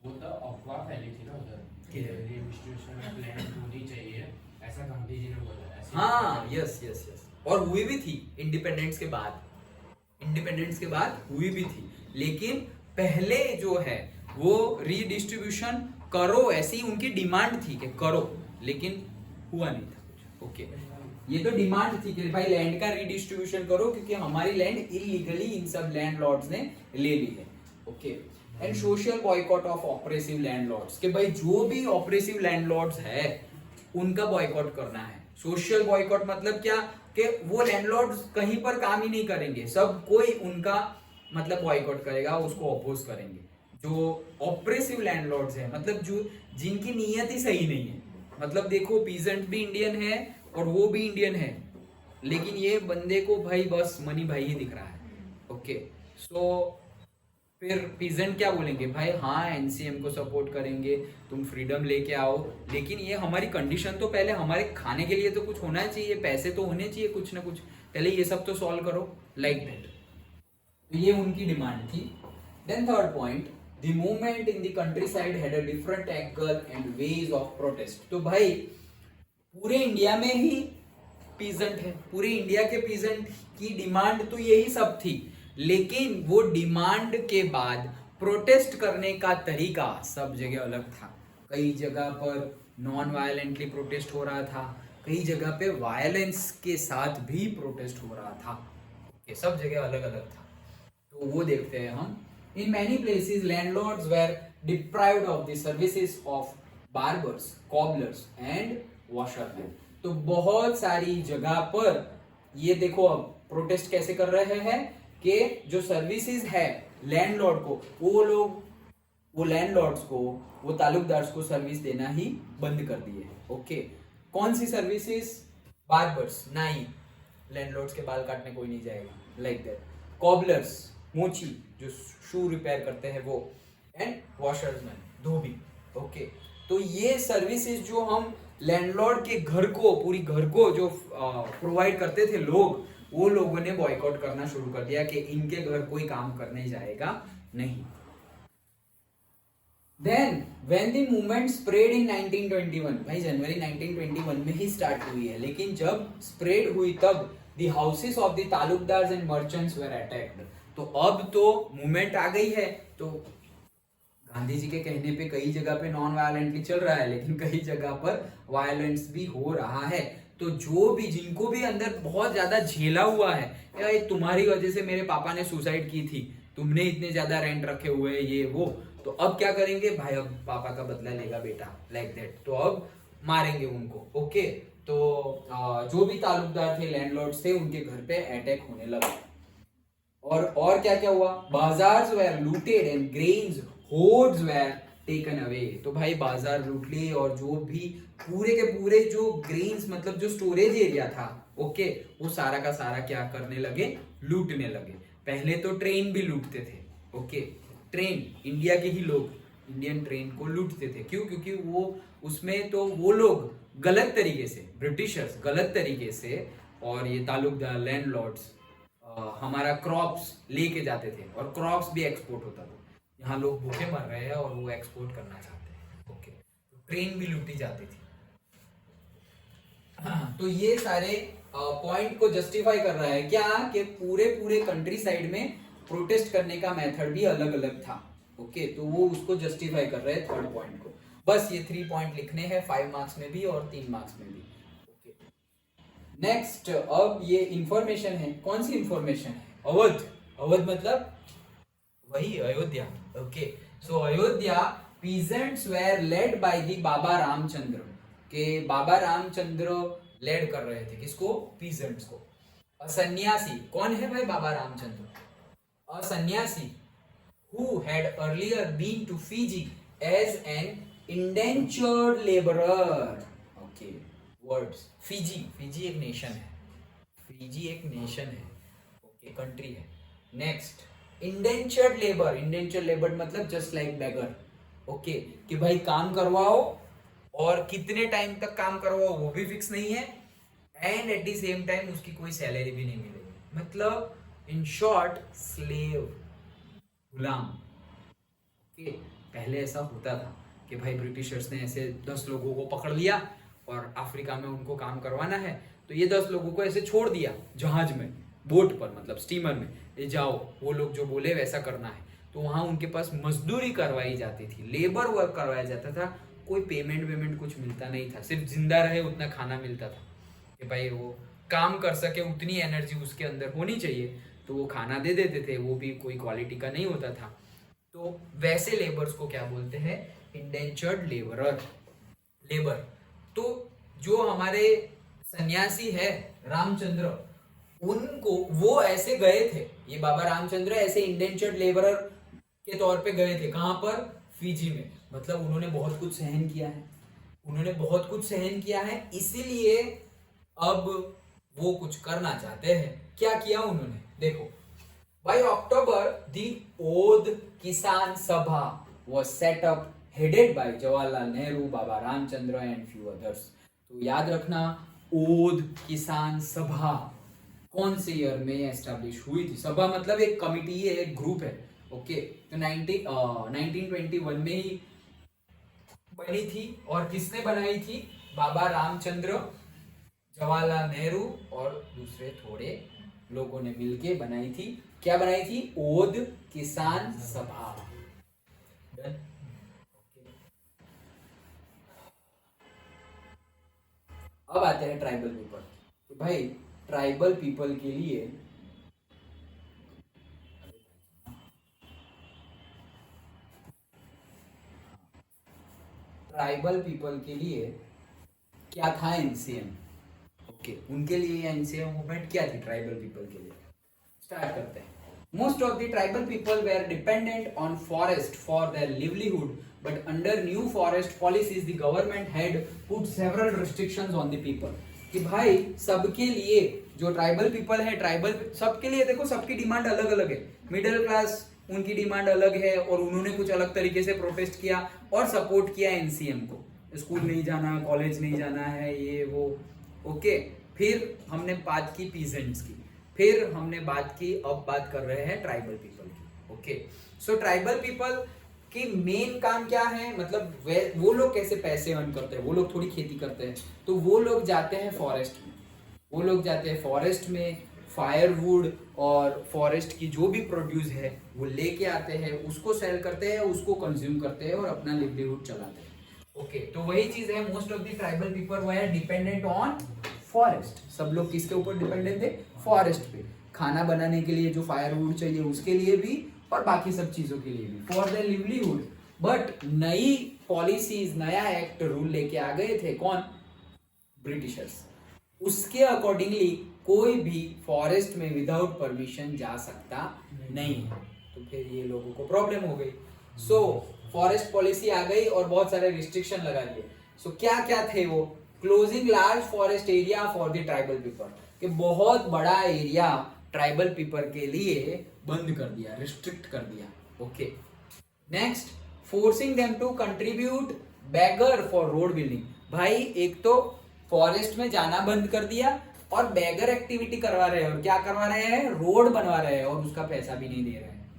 वो तो अफवाह फैली थी ना उधर कि रीडिस्ट्रीब्यूशन ऑफ लैंड होनी चाहिए, ऐसा गांधी जी ने बोला, ऐसा हाँ, यस यस यस, और हुई भी थी इंडिपेंडेंस के बाद, हुई भी थी, लेकिन पहले जो है वो रीडिस्ट्रीब्यूशन करो, ऐसी उनकी डिमांड थी कि करो, लेकिन हुआ नहीं था कुछ। ओके, ये तो डिमांड थी कि भाई लैंड का रीडिस्ट्रीब्यूशन करो, क्योंकि हमारी लैंड इलीगली इन सब लैंडलॉर्ड्स ने ले ली है। Okay, and social boycott of oppressive landlords, कि भाई जो भी ऑपरेसिव लैंडलॉर्ड्स है उनका बॉयकॉट करना है। सोशल बॉयकॉट मतलब क्या, कि वो लैंडलॉर्ड्स कहीं पर काम ही नहीं करेंगे, सब कोई उनका मतलब बॉयकॉट करेगा, उसको अपोज करेंगे। जो ऑपरेसिव लैंडलॉर्ड्स है मतलब जो जिनकी नीयत ही सही नहीं है, मतलब देखो पीजेंट भी इंडियन है और वो भी इंडियन है, लेकिन ये बंदे को भाई बस मनी भाई ही दिख रहा है। ओके, सो फिर पीजेंट क्या बोलेंगे, भाई हाँ एनसीएम को सपोर्ट करेंगे, तुम फ्रीडम लेके आओ, लेकिन ये हमारी कंडीशन तो पहले हमारे खाने के लिए तो कुछ होना चाहिए, पैसे तो होने चाहिए कुछ ना कुछ, पहले ये सब तो सॉल्व करो, लाइक दैट। तो ये उनकी डिमांड थी। Then third point, the movement in the countryside had a different angle and ways of protest. तो भाई पूरे इंडिया में ही पीजेंट है, पूरे इंडिया के पीजेंट की डिमांड तो यही सब थी, लेकिन वो डिमांड के बाद प्रोटेस्ट करने का तरीका सब जगह अलग था। कई जगह पर नॉन वायलेंटली प्रोटेस्ट हो रहा था, कई जगह पे वायलेंस के साथ भी प्रोटेस्ट हो रहा था। ये सब जगह अलग अलग था, तो वो देखते हैं हम। In many places landlords were deprived of the services of barbers, cobblers and washerman. तो बहुत सारी जगह पर ये देखो अब प्रोटेस्ट कैसे कर रहे हैं कि जो सर्विसेज है लैंडलॉर्ड को, वो लैंडलॉर्ड्स को, वो तालुकदार्स को सर्विस देना ही बंद कर दिए। ओके, कौन सी सर्विसेज, बार्बर्स, नाई, लैंडलॉर्ड्स के बाल काटने कोई नहीं जाएगा, लाइक दैट। कॉबलर्स, मोची जो शू रिपेयर करते हैं वो, एंड वॉशर्समैन, धोबी। ओके, तो ये सर्विसेज जो हम लैंडलॉर्ड के घर को, पूरी घर को जो प्रोवाइड करते थे लोग, वो लोगों ने बॉयकॉट करना शुरू कर दिया कि इनके घर कोई काम करने जाएगा नहीं। Then when the movement spread in 1921, भाई जनवरी 1921 में ही स्टार्ट हुई है, लेकिन जब स्प्रेड हुई तब the houses of the taluqdars and merchants were attacked। तो अब तो मूवमेंट आ गई है, तो गांधी जी के कहने पे कई जगह पे नॉन वायलेंटली चल रहा है, लेकिन कई जगह पर वायलेंस भी हो रहा है। तो जो भी, जिनको भी अंदर बहुत ज्यादा झेला हुआ है, यार तुम्हारी वजह से मेरे पापा ने सुसाइड की थी, तुमने इतने ज्यादा रेंट रखे हुए ये वो, तो अब क्या करेंगे भाई, अब पापा का बदला लेगा बेटा, लाइक दैट, तो अब मारेंगे उनको। ओके, तो जो भी तालुकदार थे, लैंडलॉर्ड्स थे, उनके घर पे अटैक होने लगा। और क्या क्या हुआ, bazaars were looted and grains hoards were taken away. तो भाई बाजार लूट लिए, और जो भी पूरे के पूरे जो ग्रेन्स मतलब जो स्टोरेज एरिया था, ओके, वो सारा का सारा क्या करने लगे, लूटने लगे। पहले तो ट्रेन भी लूटते थे। ओके, ट्रेन, इंडिया के ही लोग इंडियन ट्रेन को लूटते थे। क्यों? क्योंकि वो उसमें तो वो लोग गलत तरीके से, ब्रिटिशर्स गलत तरीके से, और ये तालुकदार लैंडलॉर्ड्स हमारा क्रॉप्स लेके जाते थे, और क्रॉप्स भी एक्सपोर्ट होता था। यहाँ लोग भूखे मर रहे हैं और वो एक्सपोर्ट करना चाहते हैं। ओके, तो ट्रेन भी लूटी जाती थी। तो ये सारे पॉइंट को जस्टिफाई कर रहा है क्या, कि पूरे कंट्री साइड में प्रोटेस्ट करने का मेथड भी अलग अलग था। ओके, तो वो उसको जस्टिफाई कर रहे हैं थर्ड पॉइंट को। बस ये 3 पॉइंट लिखने हैं 5 मार्क्स में भी और 3 मार्क्स में भी। ओके, नेक्स्ट, अब ये इंफॉर्मेशन है, कौन सी इंफॉर्मेशन है, अवध। अवध मतलब वही Ayodhya. Okay, so Ayodhya peasants were led by the Baba Ramchandra, के बाबा रामचंद्र लेड कर रहे थे, किसको, पीजेंट्स को। अ सन्यासी, कौन है भाई बाबा रामचंद्र, अ सन्यासी who had earlier been to Fiji as an indentured laborer। Okay, words, Fiji, Fiji एक नेशन है, Fiji एक नेशन है, ओके, कंट्री है। Next, indentured labour, indentured labour मतलब जस्ट लाइक बेगर। ओके, कि भाई काम करवाओ, और कितने टाइम तक काम करवाओ वो भी फिक्स नहीं है, and at the same time उसकी कोई सैलरी भी नहीं मिलेगी, मतलब in short slave, Ghulam. Okay, पहले ऐसा होता था कि भाई ब्रिटिशर्स ने ऐसे 10 लोगों को पकड़ लिया, और अफ्रीका में उनको काम करवाना है, तो ये 10 लोगों को ऐसे छोड़ दिया जहाज में, बोट पर, मतलब स्टीमर में, ये जाओ, वो लोग जो बोले वैसा करना है। तो वहाँ उनके पास मजदूरी करवाई जाती थी, लेबर वर्क करवाया जाता था, कोई पेमेंट कुछ मिलता नहीं था, सिर्फ जिंदा रहे उतना खाना मिलता था कि भाई वो काम कर सके, उतनी एनर्जी उसके अंदर होनी चाहिए, तो वो खाना दे देते थे, वो भी कोई क्वालिटी का नहीं होता था। तो वैसे लेबर्स को क्या बोलते हैं? Indentured labour. तो जो हमारे सन्यासी है रामचंद्र, उनको वो ऐसे गए थे, ये बाबा रामचंद्र ऐसे इंडेंचर्ड लेबरर के तौर पे गए थे। कहां पर? फिजी में। मतलब उन्होंने बहुत कुछ सहन किया है, इसीलिए अब वो कुछ करना चाहते हैं। क्या किया उन्होंने? देखो, by October the ओध किसान सभा was set up headed by Jawaharlal Nehru, Baba Ramchandra and few others। तो याद रखना, ओध किसान सभा कौन से ईयर में एस्टैब्लिश हुई थी? सभा मतलब एक कमिटी है, एक ग्रुप है, ओके। तो 1921 में ही बनी थी। और किसने बनाई थी? बाबा रामचंद्र, जवाहरलाल नेहरू और दूसरे थोड़े लोगों ने मिलके बनाई थी। क्या बनाई थी? ओध किसान सभा। Done? Okay. अब आते हैं ट्राइबल पीपल। तो भाई ट्राइबल पीपल के लिए क्या था एनसीएम? ओके, उनके लिए एनसीएम मूवमेंट क्या थी ट्राइबल पीपल के लिए? स्टार्ट करते हैं। Most of the tribal people were dependent on forest for their livelihood, but under new forest policies the government had put several restrictions on the people. कि भाई सबके लिए, जो ट्राइबल पीपल है, ट्राइबल सबके लिए, देखो सबकी डिमांड अलग अलग है। मिडिल क्लास, उनकी डिमांड अलग है, और उन्होंने कुछ अलग तरीके से प्रोटेस्ट किया और सपोर्ट किया एनसीएम को। स्कूल नहीं जाना, कॉलेज नहीं जाना है, ये वो, ओके। फिर हमने बात की पीजेंट्स की, फिर हमने बात की, अब बात कर रहे हैं ट्राइबल पीपल की, ओके। सो ट्राइबल पीपल की मेन काम क्या है? मतलब वो लोग कैसे पैसे अर्न करते हैं? वो लोग थोड़ी खेती करते हैं, तो वो लोग जाते हैं फॉरेस्ट में, फायरवुड और फॉरेस्ट की जो भी प्रोड्यूस है वो लेके आते हैं, उसको सेल करते हैं, उसको कंज्यूम करते हैं और अपना लिवलीहुड चलाते हैं, ओके। तो वही चीज है, most of the tribal people were dependent on forest. सब लोग किसके ऊपर डिपेंडेंट थे? फॉरेस्ट पे। खाना बनाने के लिए जो फायरवुड चाहिए उसके लिए भी, और बाकी सब चीजों के लिए भी, फॉर द लिवलीहुड। बट नई पॉलिसीज, नया एक्ट, रूल लेके आ गए थे कौन? ब्रिटिशर्स। उसके अकॉर्डिंगली कोई भी फॉरेस्ट में विदाउट परमिशन जा सकता नहीं है। तो फिर ये लोगों को प्रॉब्लम हो गई। सो फॉरेस्ट पॉलिसी आ गई और बहुत सारे रिस्ट्रिक्शन लगा दिए। सो क्या क्या थे वो? Closing large forest area for the tribal people, कि बहुत बड़ा एरिया ट्राइबल पीपल के लिए बंद कर दिया, रिस्ट्रिक्ट कर दिया, okay. Next, forcing them to contribute begar for road building. भाई एक तो फॉरेस्ट में जाना बंद कर दिया और बैगर एक्टिविटी करवा रहे हैं, और क्या करवा रहे हैं? रोड बनवा रहे हैं, और उसका पैसा भी नहीं दे रहे हैं,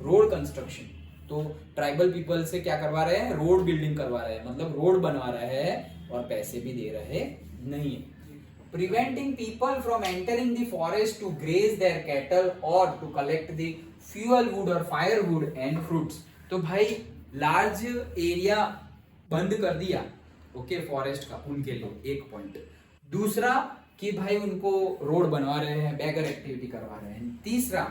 रोड कंस्ट्रक्शन। तो ट्राइबल पीपल से क्या करवा रहे हैं? रोड बिल्डिंग करवा रहे हैं, मतलब रोड बनवा रहे हैं और पैसे भी दे रहे नहीं है। Preventing people from entering the forest to graze their cattle or to collect the fuel wood or firewood and fruits। तो भाई लार्ज एरिया बंद कर दिया, ओके, फॉरेस्ट का, उनके लिए एक पॉइंट। दूसरा कि भाई उनको रोड बनवा रहे हैं, बैगर एक्टिविटी करवा रहे हैं। तीसरा,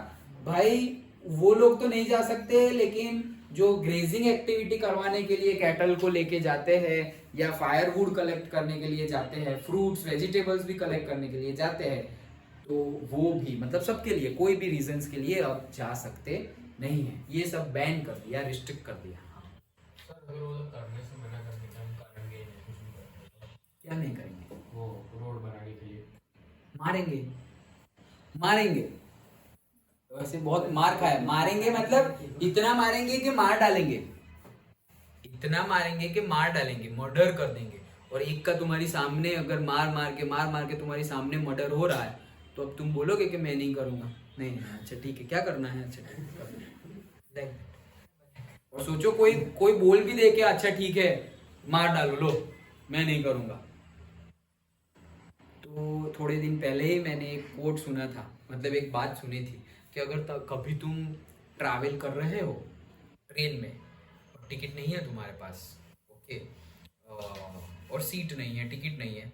भाई वो लोग तो नहीं जा सकते, लेकिन जो ग्रेजिंग एक्टिविटी करवाने के लिए कैटल को लेके जाते हैं, या फायरवुड कलेक्ट करने के लिए जाते हैं, फ्रूट्स वेजिटेबल्स भी कलेक्ट करने के लिए जाते हैं, तो वो भी, मतलब सबके लिए, कोई भी रीजंस के लिए अब जा सकते नहीं है। ये सब बैन कर दिया, रिस्ट्रिक्ट कर दिया। सर अगर वो लोग करने से मना करने का हम करेंगे नहीं, कुछ भी करेंगे, क्या नहीं करेंगे? वो रोड बनाने के लिए मारेंगे। वैसे बहुत मार खाया, मारेंगे मतलब इतना मारेंगे कि मार डालेंगे, मर्डर कर देंगे। और एक का तुम्हारी सामने अगर मार के तुम्हारी सामने मर्डर हो रहा है, तो अब तुम बोलोगे कि मैं नहीं करूंगा? नहीं, अच्छा ठीक है, क्या करना है, अच्छा ठीक है। और सोचो कोई बोल भी दे के अच्छा ठीक है मार डालो, लो मैं नहीं करूंगा, थोड़े दिन पहले ही मैंने एक कोट सुना था, मतलब एक बात सुनी थी कि अगर कभी तुम ट्रैवल कर रहे हो ट्रेन में और टिकट नहीं है तुम्हारे पास, ओके, और सीट नहीं है, टिकट नहीं है,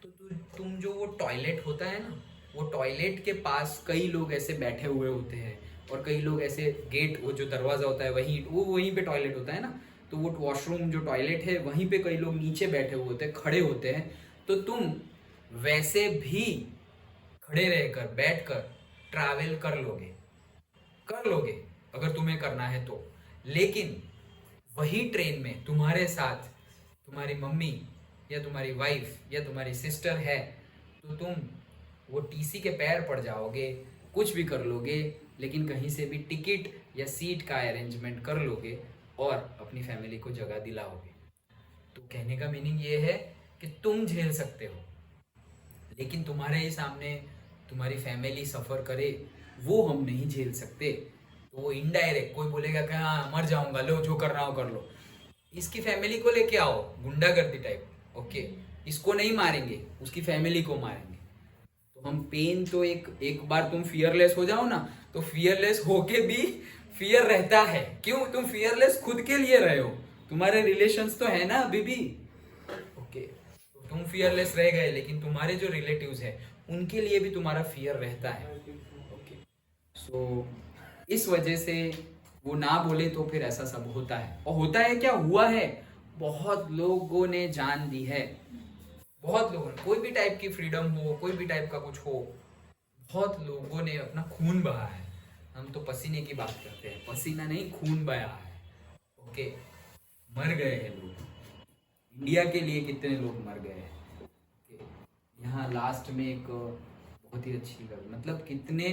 तो तुम जो वो टॉयलेट होता है ना, वो टॉयलेट के पास कई लोग ऐसे बैठे हुए होते हैं, और कई लोग ऐसे गेट, वो जो दरवाज़ा होता है वहीं पे टॉयलेट होता है ना, तो वो वॉशरूम जो टॉयलेट है वहीं पे कई लोग नीचे बैठे हुए होते हैं, खड़े होते हैं, तो तुम वैसे भी खड़े रहकर बैठकर ट्रैवल कर लोगे अगर तुम्हें करना है तो। लेकिन वही ट्रेन में तुम्हारे साथ तुम्हारी मम्मी या तुम्हारी वाइफ या तुम्हारी सिस्टर है, तो तुम वो टीसी के पैर पड़ जाओगे, कुछ भी कर लोगे, लेकिन कहीं से भी टिकट या सीट का अरेंजमेंट कर लोगे और अपनी फैमिली को जगह दिलाओगे। तो कहने का मीनिंग ये है कि तुम झेल सकते हो, लेकिन तुम्हारे ही सामने तुम्हारी फैमिली सफ़र करे वो हम नहीं झेल सकते। तो वो इनडायरेक्ट कोई बोलेगा कि हाँ मर जाऊंगा, लो जो कर रहा हो कर लो, इसकी फैमिली को लेके आओ, गुंडागर्दी टाइप, ओके, इसको नहीं मारेंगे, उसकी फैमिली को मारेंगे। तो हम पेन तो एक बार तुम फियरलेस हो जाओ ना, तो फियरलेस होके भी फियर रहता है। क्यों? तुम फियरलेस खुद के लिए रहे हो, तुम्हारे रिलेशंस तो है ना अभी भी, ओके, तो तुम फियरलेस रह गए, लेकिन तुम्हारे जो रिलेटिव्स है उनके लिए भी तुम्हारा फियर रहता है, ओके। सो इस वजह से वो ना बोले तो फिर ऐसा सब होता है। और होता है क्या, हुआ है, बहुत लोगों ने जान दी है, बहुत लोगों ने, कोई भी टाइप की फ्रीडम हो, कोई भी टाइप का कुछ हो, बहुत लोगों ने अपना खून बहा है। हम तो पसीने की बात करते हैं, पसीना नहीं, खून बहा है, ओके, मर गए हैं लोग, इंडिया के लिए कितने लोग मर गए हैं, ओके। यहाँ लास्ट में एक बहुत ही अच्छी मतलब कितने,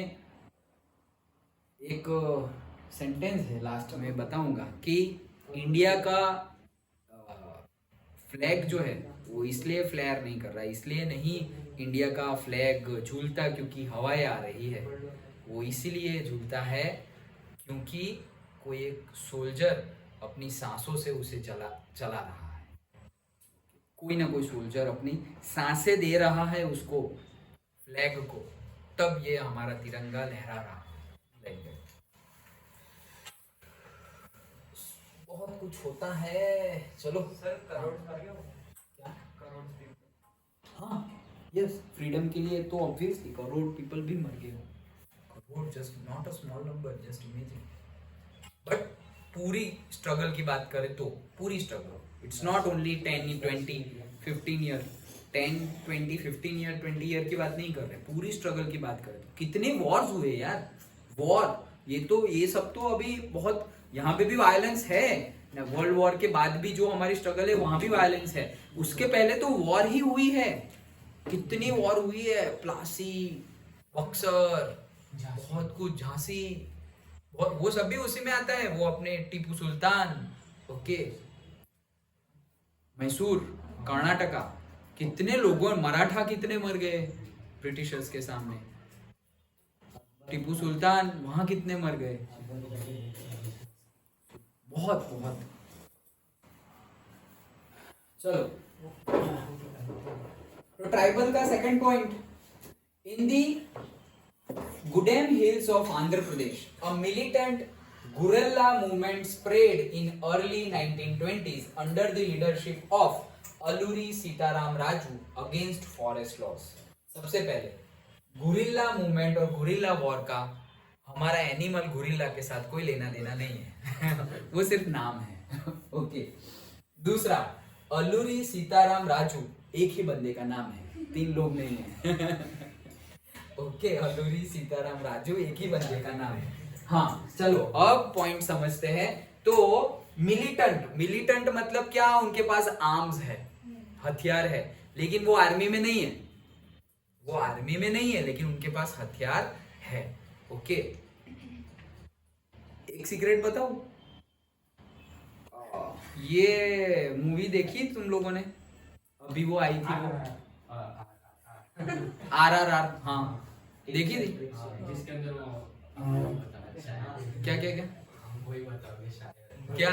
एक सेंटेंस है लास्ट में बताऊंगा कि इंडिया का फ्लैग जो है वो इसलिए फ्लेयर नहीं कर रहा है, इसलिए नहीं इंडिया का फ्लैग झूलता क्योंकि हवाएं आ रही है, वो इसीलिए झूलता है क्योंकि कोई एक सोल्जर अपनी सांसों से उसे चला रहा है। कोई ना कोई सोल्जर अपनी सांसें दे रहा है उसको, फ्लैग को, तब ये हमारा तिरंगा लहरा रहा है। बहुत कुछ होता है, चलो सर करोड़ मर गए हो? क्या? करोड़ people। हाँ, यस, फ्रीडम के लिए तो ऑब्वियसली करोड़ पीपल भी मर गए हो, crore, just not a small number, just imagine. But पूरी स्ट्रगल की बात करें तो पूरी struggle, it's not only 10, 20, 15 year, 10, 20, 15 year, 20 year की बात नहीं कर रहे, पूरी स्ट्रगल की बात करें तो कितने वॉर्स हुए यार, वॉर, ये सब तो अभी बहुत, यहाँ पे भी वायलेंस है ना, वर्ल्ड वॉर के बाद भी जो हमारी स्ट्रगल है वहां भी वायलेंस है, उसके पहले तो वॉर ही हुई है, कितनी वॉर हुई है, प्लासी, बक्सर, बहुत कुछ, झांसी, वो सब भी उसी में आता है, वो अपने टीपू सुल्तान, ओके, मैसूर, कर्नाटका, कितने लोगों, मराठा कितने मर गए ब्रिटिशर्स के सामने, टीपू सुल्तान वहां कितने मर गए, बहुत बहुत। चलो, तो ट्राइबल का second point, in the Gudem hills of Andhra Pradesh a militant guerrilla movement spread in early 1920s under the leadership of Alluri Sitaram Raju against forest loss. सबसे पहले गुरिल्ला मूवमेंट और गुरिल्ला वॉर का हमारा एनिमल गुरिल्ला के साथ कोई लेना देना नहीं है वो सिर्फ नाम है, ओके। दूसरा, अलूरी सीताराम राजू एक ही बंदे का नाम है, 3 लोग नहीं है ओके, अलूरी सीताराम राजू एक ही बंदे का नाम है। हाँ चलो, अब पॉइंट समझते हैं। तो मिलिटेंट मतलब क्या, उनके पास आर्म्स है, हथियार है, लेकिन वो आर्मी में नहीं है, वो आर्मी में नहीं है, लेकिन उनके पास हथियार है, ओके। एक सीक्रेट बताऊं, ये मूवी देखी तुम लोगों ने, अभी वो आई थी वो RRR, हाँ देखी थी, जिसके अंदर वो क्या क्या क्या वही बताओगे शायद, क्या,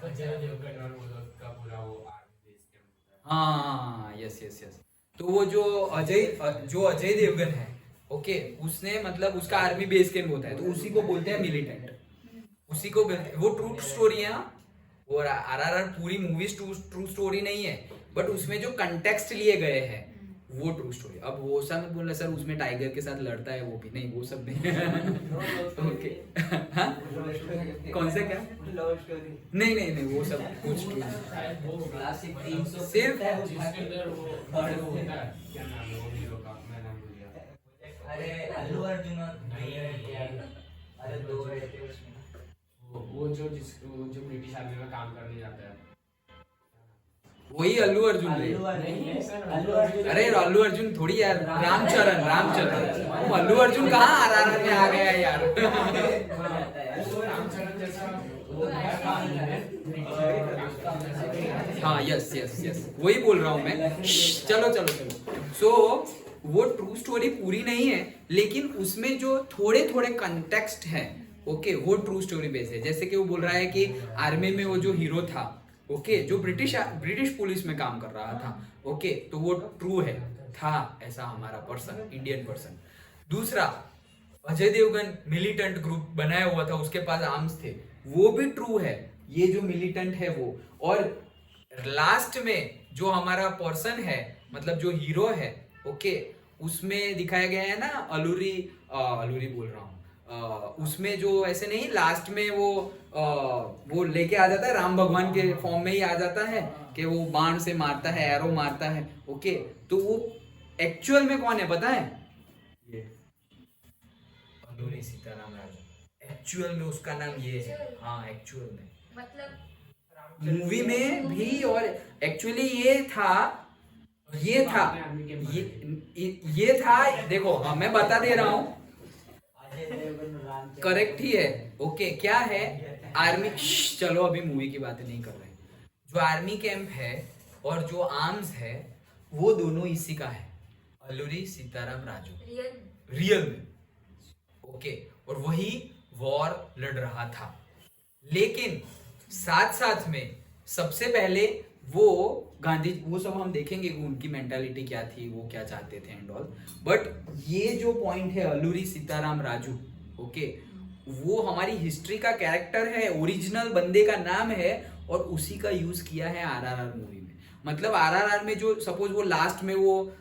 अजय देवगन और वो लोग का पूरा वो आर्ट बेस कैंप होता है। हाँ, यस यस यस। तो वो जो अजय देवगन है, ओके, उसने मतलब उसका आर्मी बेस कैंप होता है तो उसी को बोलते हैं मिलिटेंट, उसी को बोलते हैं। वो ट्रू स्टोरी है। वो आरआरआर पूरी मूवीज ट्रू स्टोरी नहीं है, बट उसमें जो कंटेक्स्ट लिए गए हैं वो ट्रू स्टोरी। अब वो सब मत बोलना सर उसमें टाइगर के साथ लड़ता है, वो भी नहीं, वो सब नहीं। ओके हाँ कौन सा क्या? लव स्टोरी नहीं नहीं नहीं वो सब कुछ ट्रू शायद वो क्लासिक 300 सिर्फ जिसके अंदर वो होता है, क्या नाम है वो हीरो का, मैं नाम भूल गया। अरे अल्लू अर्जुन और नहीं यार, अरे दो रहते हैं उसमें। वो जो ब्रिटिश आर्मी में काम करने जाता है। वही अल्लू अर्जुन है। नहीं सर, अल्लू अर्जुन अरे अल्लू अर्जुन थोड़ी यार, रामचरण वो अल्लू अर्जुन कहाँ आरआरआर में आ गया यार। रामचरण जैसा वो हाँ यस यस यस वही बोल रहा हूँ मैं। चलो चलो चलो। सो वो ट्रू स्टोरी पूरी नहीं है, लेकिन उसमें जो थोड़े थोड़े कंटेक्स्ट है, ओके, वो ट्रू स्टोरी बेस है। जैसे कि वो बोल रहा है कि आर्मी में वो जो हीरो था, ओके, जो ब्रिटिश पुलिस में काम कर रहा था, ओके, तो वो ट्रू है, था ऐसा हमारा पर्सन, इंडियन पर्सन। दूसरा, अजय देवगन मिलिटेंट ग्रुप बनाया हुआ था, उसके पास आर्म्स थे, वो भी ट्रू है, ये जो मिलिटेंट है वो। और लास्ट में जो हमारा पर्सन है, मतलब जो हीरो है, ओके, उसमें दिखाया गया है ना, अलूरी बोल रहा हूँ, उसमें जो ऐसे नहीं, लास्ट में वो लेके आ जाता है, राम भगवान के फॉर्म में ही आ जाता है कि वो बाण से मारता है, एरो मारता है, ओके, तो वो एक्चुअल में कौन है पता है? ये अल्लूरी सीताराम राजू, एक्चुअल में उसका नाम ये है। हाँ एक्चुअल में, मतलब मूवी में भी, और एक्चुअली ये था ये था, देखो हाँ मैं बता दे रहा हूँ, करेक्ट ही है, ओके। क्या है आर्मी, चलो अभी मूवी की बातें नहीं कर रहे। जो आर्मी कैंप है और जो आर्म्स है वो दोनों इसी का है, अल्लूरी सीताराम राजू, रियल में, ओके, और वही वॉर लड़ रहा था। लेकिन साथ साथ में सबसे पहले वो गांधी, वो सब हम देखेंगे कि उनकी मेंटालिटी क्या थी, वो क्या चाहते थे एंड ऑल, बट ये जो पॉइंट है अल्लूरी सीताराम राजू, ओके, वो हमारी हिस्ट्री का कैरेक्टर है, ओरिजिनल बंदे का नाम है, और उसी का यूज किया है आरआरआर मूवी में। मतलब आरआरआर में जो सपोज वो लास्ट में वो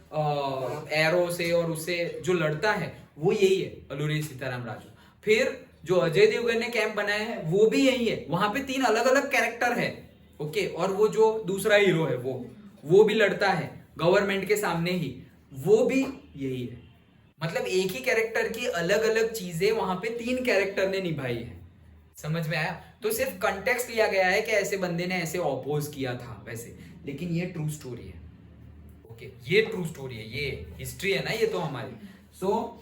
एरो से और उससे जो लड़ता है वो यही है, अल्लूरी सीताराम राजू। फिर जो अजय देवगन ने कैंप बनाया है वो भी यही है, वहां पे 3 अलग अलग कैरेक्टर है, ओके, और वो जो दूसरा हीरो है वो भी लड़ता है गवर्नमेंट के सामने ही, वो भी यही है। मतलब एक ही कैरेक्टर की अलग अलग चीजें वहां पे 3 कैरेक्टर ने निभाई है। समझ में आया? तो सिर्फ कंटेक्स्ट लिया गया है कि ऐसे बंदे ने ऐसे ऑपोज किया था वैसे, लेकिन ये ट्रू स्टोरी है, ओके, ये ट्रू स्टोरी है, ये हिस्ट्री है ना, ये तो हमारी। सो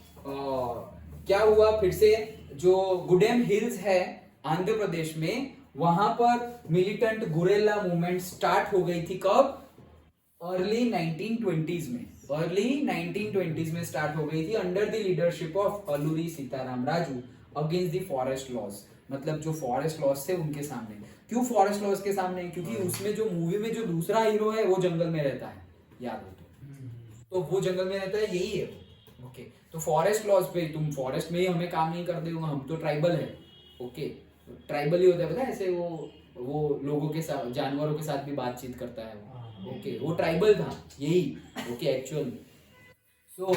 क्या हुआ फिर से, जो गुडेम हिल्स है आंध्र प्रदेश में, वहां पर मिलिटेंट गुरेला मूवमेंट स्टार्ट हो गई थी। कब? अर्ली 1920s में स्टार्ट हो गई थी, under the leadership of Alluri Sitarama Raju, against the forest laws. मतलब जो फॉरेस्ट लॉज थे उनके सामने। क्यों फॉरेस्ट लॉज के सामने? क्योंकि उसमें जो मूवी में जो दूसरा हीरो है वो जंगल में रहता है, याद हो तो वो जंगल में रहता है, यही है, ओके। तो फॉरेस्ट लॉज पे, तुम फॉरेस्ट में ही हमें काम नहीं कर दोगे, हम तो ट्राइबल है, ओके, ट्राइबल ही होता है, पता है, ऐसे वो लोगों के साथ, जानवरों के साथ भी बातचीत करता है वो, ओके, वो ट्राइबल था यही, ओके, एक्चुअल में। सो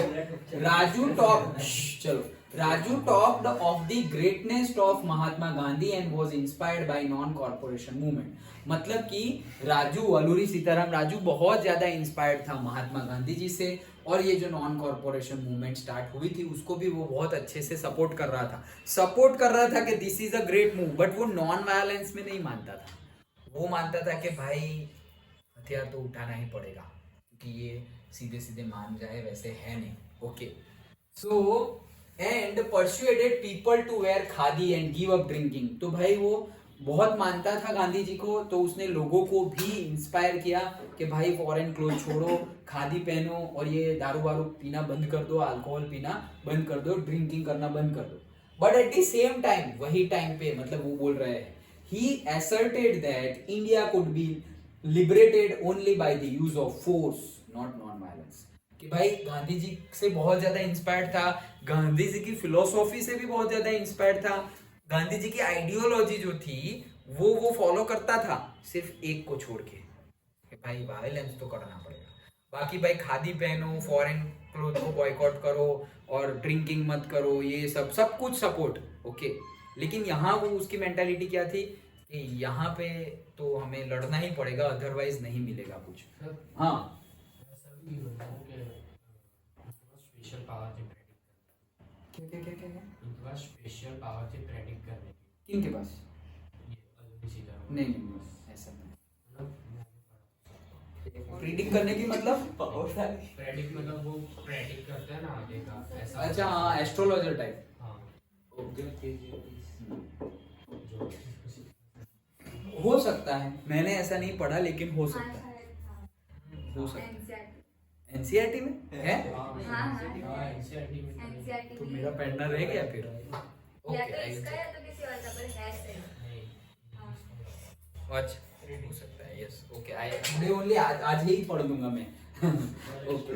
Raju talked of the greatness of Mahatma Gandhi and was inspired by non-corporation movement. मतलब कि राजू, अल्लूरी सीताराम राजू बहुत ज्यादा इंस्पायर्ड था महात्मा गांधी जी से, और ये जो नॉन कॉर्पोरेशन मूवमेंट स्टार्ट हुई थी उसको भी वो बहुत अच्छे से सपोर्ट कर रहा था कि this is a great move. But वो नॉन वायलेंस में नहीं मानता था, वो मानता था कि भाई हथियार तो उठाना ही पड़ेगा, क्योंकि ये सीधे सीधे मान जाए वैसे है नहीं, okay. So and persuaded people to wear khadi and give up drinking. तो भाई वो बहुत मानता था गांधी जी को, तो उसने लोगों को भी इंस्पायर किया कि भाई फॉरेन क्लोथ छोड़ो, खादी पहनो, और ये दारू वारू पीना बंद कर दो, अल्कोहल पीना बंद कर दो, ड्रिंकिंग करना बंद कर दो। But at the same time, वही टाइम पे, मतलब वो बोल रहे हैं, ही asserted that India could be liberated only by the use of force, not non-violence. Violence, कि भाई गांधी जी से बहुत ज्यादा इंस्पायर्ड था, गांधी जी की फिलोसॉफी से भी बहुत ज्यादा इंस्पायर्ड था, गांधी जी की आइडियोलॉजी जो थी वो फॉलो करता था, सिर्फ एक को छोड़ के कि भाई वायलेंस तो करना पड़ेगा, बाकी भाई खादी पहनो, फॉरेन क्लोथ को बॉयकॉट करो और ड्रिंकिंग मत करो, ये सब सब कुछ सपोर्ट, ओके। लेकिन यहाँ वो उसकी मेंटालिटी क्या थी कि यहाँ पे तो हमें लड़ना ही पड़ेगा, अदरवाइज नहीं मिलेगा कुछ। सर हाँ ऐसा भी होता है कि उनके पास स्पेशल पावर थी प्रेडिक्ट करने क्या क्या क्या क्या क्या? की, उनके पास स्पेशल पावर थी प्रेडिक्ट करने की। किनके पास? ये अलग सीधा नहीं नहीं नहीं, ऐसा नहीं। मतलब मैंने पढ़ा। प्रीडिक्ट करने की मतलब? प्रेडिक्ट मतलब वो प्रेडिक्ट करते हैं ना आगे का, ऐसा। अच्छा हाँ, एस्ट्रोलॉजर टाइप। हाँ जो हो सकता है, मैंने ऐसा नहीं पढ़ा, लेकिन हो सकता है, हो सकता है। एनसीईआरटी एनसीईआरटी में है? हाँ, NCERT में एनसीईआरटी तो मेरा पेन रह गया फिर। या ओके, तो इसका या तो किसी और का, पर है सही। नहीं। अच्छा हो सकता है, yes okay. I today only, आज ही पढ़ लूंगा मैं। ओके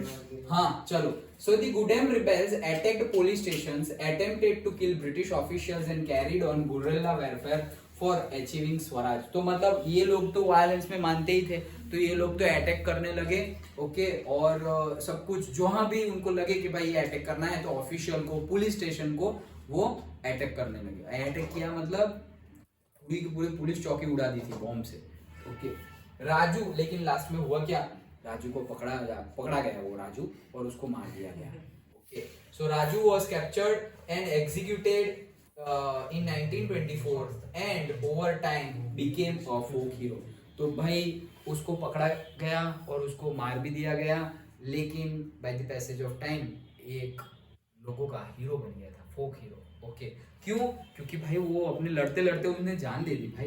हाँ चलो। So the Goodam rebels attacked police stations, attempted to kill British officials and carried on guerrilla warfare for achieving Swaraj. तो मतलब ये लोग तो वायलेंस में मानते ही थे, तो ये लोग तो अटैक करने लगे, ओके। और सब कुछ जहाँ भी उनको लगे कि भाई ये अटैक करना है, तो ऑफिशियल को, पुलिस स्टेशन को वो अटैक करने लगे। अटैक किया मतलब पूरी की पूरी पुलिस चौकी उड़ा दी थी बॉम्ब से, ओके। राजू, लेकिन लास्ट में हुआ क्या, राजू को पकड़ा गया वो राजू, और उसको मार दिया गया, okay. So Raju was captured and executed in 1924 and over time became a folk hero। तो भाई उसको पकड़ा गया और उसको मार भी दिया गया, लेकिन by the passage of time एक लोगों का हीरो बन गया था, फोक हीरो, ओके। क्यों? क्योंकि भाई वो अपने लड़ते लड़ते उसने जान दे दी भाई,